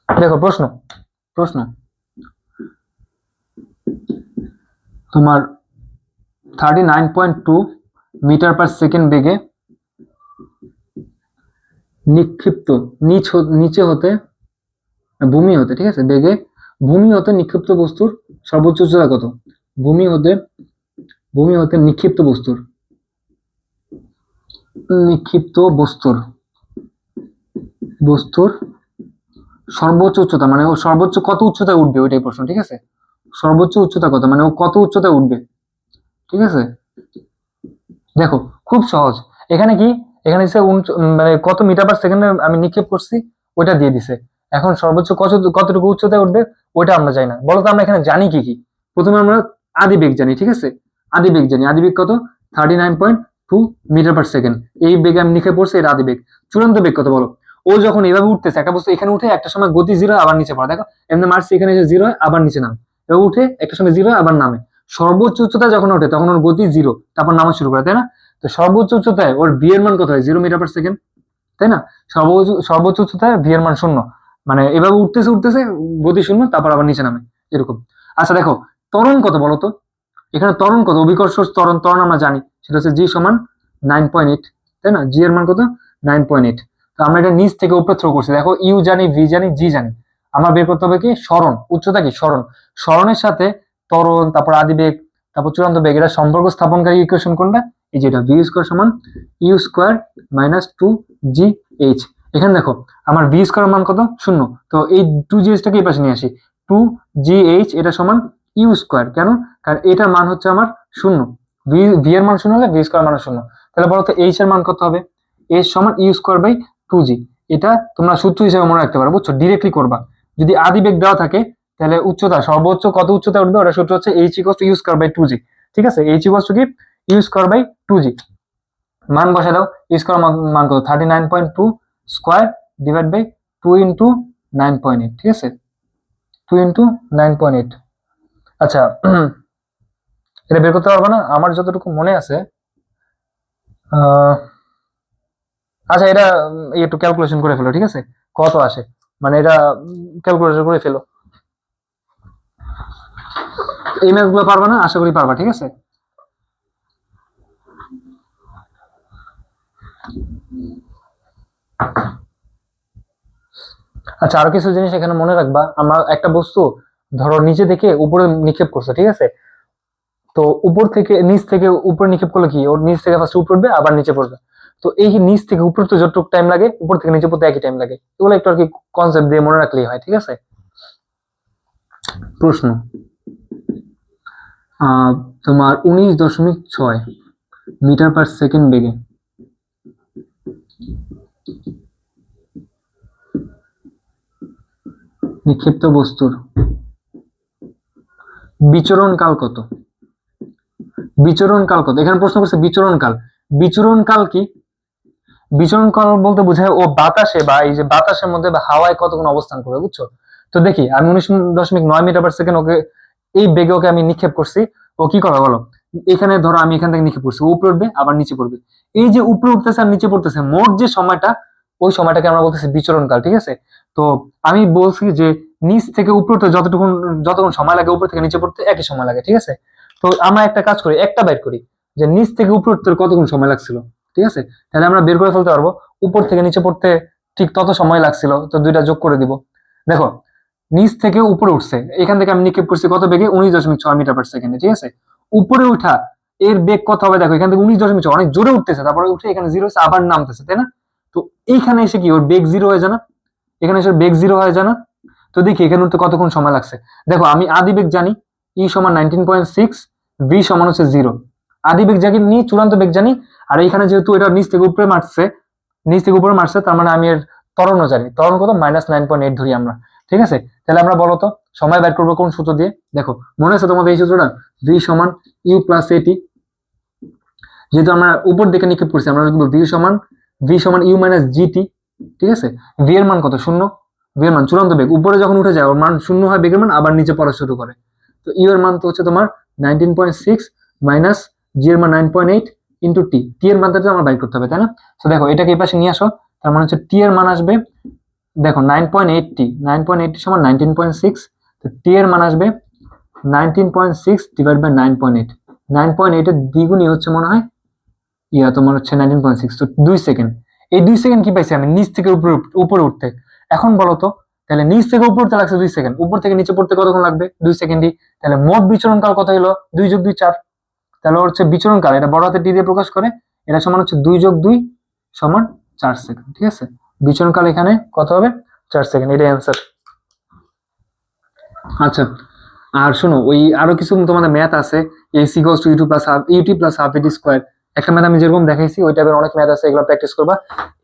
দেখো প্রশ্ন, প্রশ্ন তোমার 39.2 মিটার পার সেকেন্ড বেগে নিক্ষিপ্ত নিচে হতে ভূমি হতে, ঠিক আছে, বেগে ভূমি হতে নিক্ষিপ্ত বস্তুর সর্বোচ্চ উচ্চতা কত? ভূমি হতে নিক্ষিপ্ত বস্তুর, নিক্ষিপ্ত বস্তুর সর্বোচ্চ উচ্চতা, মানে ও সর্বোচ্চ কত উচ্চতায় উঠবে ওইটাই প্রশ্ন, ঠিক আছে। সর্বোচ্চ উচ্চতা কত, মানে ও কত উচ্চতায় উঠবে, ঠিক আছে। দেখো খুব সহজ, এখানে কি, এখানে দিছে মানে কত মিটার পার সেকেন্ডে আমি নিক্ষেপ করছি ওইটা দিয়ে দিছে। এখন সর্বোচ্চ কতটুকু উচ্চতায় উঠবে ওইটা আমরা জানি না। বলতো আমরা এখানে জানি কি কি? প্রথমে আমরা আদি বেগ জানি, ঠিক আছে, আদি বেগ জানি। আদি বেগ কত? 39.2 মিটার পার সেকেন্ড। এই বেগে আমি নিক্ষেপ করছি, এটা আদি বেগ। চূড়ান্ত বেগ কত বলো? ও যখন এভাবে উঠতেছে, একটা বস্তু এখানে উঠে একটা সময় গতি জিরো আবার নিচে পড়ে, দেখো এমনি মারছি, এখানে এসে জিরো হয় আবার নিচে নামে, এবার উঠে একটা সময় জিরো আবার নামে। সর্বোচ্চ উচ্চতা যখন ওঠে তখন ওর গতি জিরো, তারপর নামা শুরু করে, তাই না? তো সর্বোচ্চ উচ্চতায় ওর ভি এর মান কত হয়? 0 মিটার পার সেকেন্ড, তাই না? সর্বোচ্চ উচ্চতায় ভি এর মান 0, মানে এভাবে উঠতেছে গতি 0, তারপর আবার নিচে নামে, এরকম। আচ্ছা দেখো ত্বরণ কত বলতো? এখানে ত্বরণ কত, অভিকর্ষ ত্বরণ ত্বরণ আমরা জানি সেটা হচ্ছে জি সমান 9.8, তাই না? জি এর মান কত 9.8। তো আমরা এটা নিচ থেকে উপরে থ্রো করছি, দেখো ইউ জানি, ভি জানি, জি জানি, আমার বের করতে হবে কি সরণ, উচ্চতা কি সরণ, সরণের সাথে ত্বরণ, তারপর আদিবেগ, তারপর চূড়ান্ত বেগ, এটা সম্পর্ক স্থাপনকারী ইকুয়েশন কোনটা, এই যেটা ভি স্কোয়ার সমান ইউ স্কোয়ার মাইনাস 2gh। এখানে দেখো আমার ভি স্কোয়ার মান কত 0, তো এই 2gh টাকে এই পাশে নিয়ে আসি, 2gh এটা সমান ইউ স্কোয়ার, কেন, কারণ এটার মান হচ্ছে আমার 0, ভি এর মান 0 হলে ভি স্কোয়ার মান 0। তাহলে বলো তো এইচ এর মান কত হবে, এইচ সমান ইউ স্কোয়ার বাই 2g। এটা তোমরা সূত্র হিসেবে মনে রাখতে পারো, বুঝছো, ডিরেক্টলি করবা। যদি আদিবেগ দেওয়া থাকে তাহলে উচ্চতা সর্বোচ্চ কত উচ্চতা উঠবে, ওটা সূত্র হচ্ছে H equals to U square by 2g। ঠিক আছে, এইচ ইকুয়ালস টু কি ইউ স্কোয়ার বাই 2g, মান বসে দাও, ইউ স্কোয়ার মান কত 39.2 স্কোয়ার ডিভাইড বাই 2 ইন্টু 9.8, ঠিক আছে, 2 ইন্টু 9.8। আচ্ছা এটা বের করতে পারবো না আমার যতটুকু মনে আছে। আচ্ছা এটা একটু ক্যালকুলেশন করে ফেলো, ঠিক আছে, কত আসে, মানে এটা ক্যালকুলেশন করে ফেলো। এই ম্যাথ গুলো পারবা না, আশা করি পারবা, ঠিক আছে। আচ্ছা আরো কিছু জিনিস এখানে মনে রাখবা, আমরা একটা বস্তু ধরো নিচে থেকে উপরে নিক্ষেপ করছো, ঠিক আছে, তো উপর থেকে নিচ থেকে উপরে নিক্ষেপ করলে কি ওর নিচ থেকে ফার্স্ট উপরে উঠবে আবার নিচে পড়বে, তো এই নিচ থেকে উপরে তো যতটুকু টাইম লাগে উপর থেকে নিচে পড়তে একই টাইম লাগে, এগুলো একটু আর কি কনসেপ্ট দিয়ে মনে রাখলেই হয়, ঠিক আছে। প্রশ্ন তোমার 19.6 মিটার পার সেকেন্ড বেগে নিক্ষিপ্ত বস্তুর বিচরণ কাল কত, বিচরণ কাল কত, এখানে প্রশ্ন করছে বিচরণ কাল। বিচরণ কাল কি, বিচরণ কাল বলতে বোঝায় ও বাতাসে বা এই যে বাতাসের মধ্যে বা হাওয়ায় কতক্ষণ অবস্থান করবে, বুঝছো। তো দেখি আমি 19.9 মিটার পার সেকেন্ড ওকে এই বেগে ওকে আমি নিক্ষেপ করছি, ও কি করবে বলো, এখানে ধরো আমি এখান থেকে নিক্ষেপ করছি, উপরে উঠবে আবার নিচে পড়বে, এই যে উপরে উঠতেছে আর নিচে পড়তেছে মোট যে সময়টা, ওই সময়টাকে আমরা বলতেছি বিচরণ কাল, ঠিক আছে। তো আমি বলছি যে নিচ থেকে উপরে উঠতে যতক্ষণ সময় লাগে উপর থেকে নিচে পড়তে একই সময় লাগে, ঠিক আছে। তো আমরা একটা কাজ করি, একটা বাইর করি যে নিচ থেকে উপরে উঠতে কতক্ষণ সময় লাগছিল, ঠিক আছে, তাহলে আমরা বের করে ফেলতে পারবো উপর থেকে নিচে পড়তে ঠিক তত সময় লাগছিল, তো দুইটা যোগ করে দিব। দেখো নিচ থেকে উপরে উঠছে, এখান থেকে আমি নিক্ষেপ করছি কত বেগে 19.6 মিটার পার সেকেন্ডে, ঠিক আছে। উপরে উঠা এর বেগ কত হবে, দেখো এখান থেকে 19.6 অনেক জোরে উঠতেছে, তারপরে উঠে এখানে জিরো হচ্ছে আবার নামতেছে, তাই না। তো এইখানে এসে কি ওর বেগ জিরো হয়ে যায় না, এখানে এসে বেগ জিরো হয়ে যায় না। তো দেখি এখানে উঠতে কতক্ষণ সময় লাগছে, দেখো আমি আদি বেগ জানি ই সমান 19.6, ভি সমান হচ্ছে 0, আদি বেগ জানি, চূড়ান্ত বেগ জানি, আর এইখানে যেহেতু এটা নিচ থেকে উপরে মারছে, নিচ থেকে উপরে মারছে, তার মানে আমি এর ত্বরণও জানি, ত্বরণ কত -9.8 ধরি আমরা, ঠিক আছে। তাহলে আমরা বলো তো সময় বের করবো কোন সূত্র দিয়ে, দেখো মনে আছে তোমাদের এই সূত্রটা, ভি সমান ইউ প্লাস এটি, যেহেতু আমরা উপর দিকে নিক্ষেপ করছি আমরা লিখবো ভি সমান ইউ মাইনাস জিটি, ঠিক আছে। ভি এর মান কত 0, ভি এর মান চূড়ান্ত বেগ, উপরে যখন উঠে যায় ওর মান 0 হয় বেগের মান, আবার নিচে পড়া শুরু করে, তো ইউ এর মান তো হচ্ছে তোমার 19.6 মাইনাস জি এর মান 9.8 ইন্টু টি, টি এর মানটা আমার বাইর করতে হবে, তাই না। তো দেখো এটাকে এই পাশে নিয়ে আসো, তার মানে হচ্ছে টি এর মান আসবে, দেখো 9.8 সমান 19.6, তো টি এর মান আসবে 19.6 ডিভাইড বাই 9.8, 9.8 এর দ্বিগুণই হচ্ছে মনে হয় তোমার হচ্ছে 19.6, তো 2 সেকেন্ড। এই 2 সেকেন্ড কি পাইছি আমি নিচ থেকে উপরে উঠতে, এখন বলো তো তাহলে নিচ থেকে উপরে উঠতে লাগছে 2 সেকেন্ড, উপর থেকে নিচে পড়তে কতক্ষণ লাগবে 2 সেকেন্ডই, তাহলে মোট বিচরণ কাল কত হলো 2 যোগ 2 4, তাহলে হচ্ছে বিচরণ কাল, এটা বড় হাতের ডি দিয়ে প্রকাশ করে, এটা সমান হচ্ছে 2 যোগ 2 সমান 4 সেকেন্ড, ঠিক আছে। বিচরণ কাল এখানে কত হবে 4 সেকেন্ড, এটা অ্যান্সার। আচ্ছা আর শোনো ওই আরো কিছু তোমাদের ম্যাথ আছে, S equals to UT plus half এটি স্কয়ার, একটা ম্যাথ আমি যেরকম দেখাইছি ওই টাইপের অনেক ম্যাথ আছে, এগুলো প্র্যাকটিস করবা,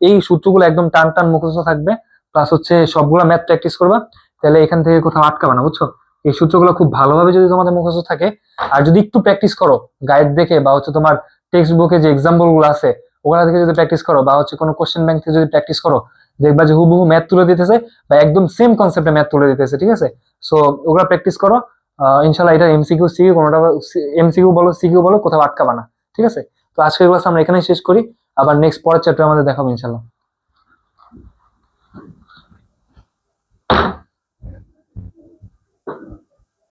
এই সূত্রগুলো একদম টান টান মুখস্থ থাকবে, প্লাস হচ্ছে সবগুলো ম্যাথ প্র্যাকটিস করবা, তাহলে এখান থেকে কোথাও আটকাবে না, বুঝছো। এই সূত্রগুলো খুব ভালোভাবে যদি তোমাদের মুখস্থ থাকে, আর যদি একটু প্র্যাকটিস করো গাইড দেখে বা হচ্ছে তোমার টেক্সট বুকে যে এক্সাম্পল গুলো আছে ওগুলা থেকে যদি প্র্যাকটিস করো, বা হচ্ছে কোনো কোশ্চেন ব্যাংক থেকে যদি প্র্যাকটিস করো, দেখবা যে হুবহু ম্যাথ তুলে দিতেছে বা একদম সেম কনসেপ্টে ম্যাথ তুলে দিতেছে, ঠিক আছে। সো ওগুলা প্র্যাকটিস করো, ইনশাল্লাহ এটা এমসিকিউ সিকিউ কোনোটা, এমসিকিউ বলো সিকিউ বলো কোথাও আটকাবা না, ঠিক আছে। তো আজকের ক্লাস আমরা এখানেই শেষ করি, আবার নেক্সট পরের চ্যাপ্টার আমাদের দেখাবো ইনশাল্লাহ।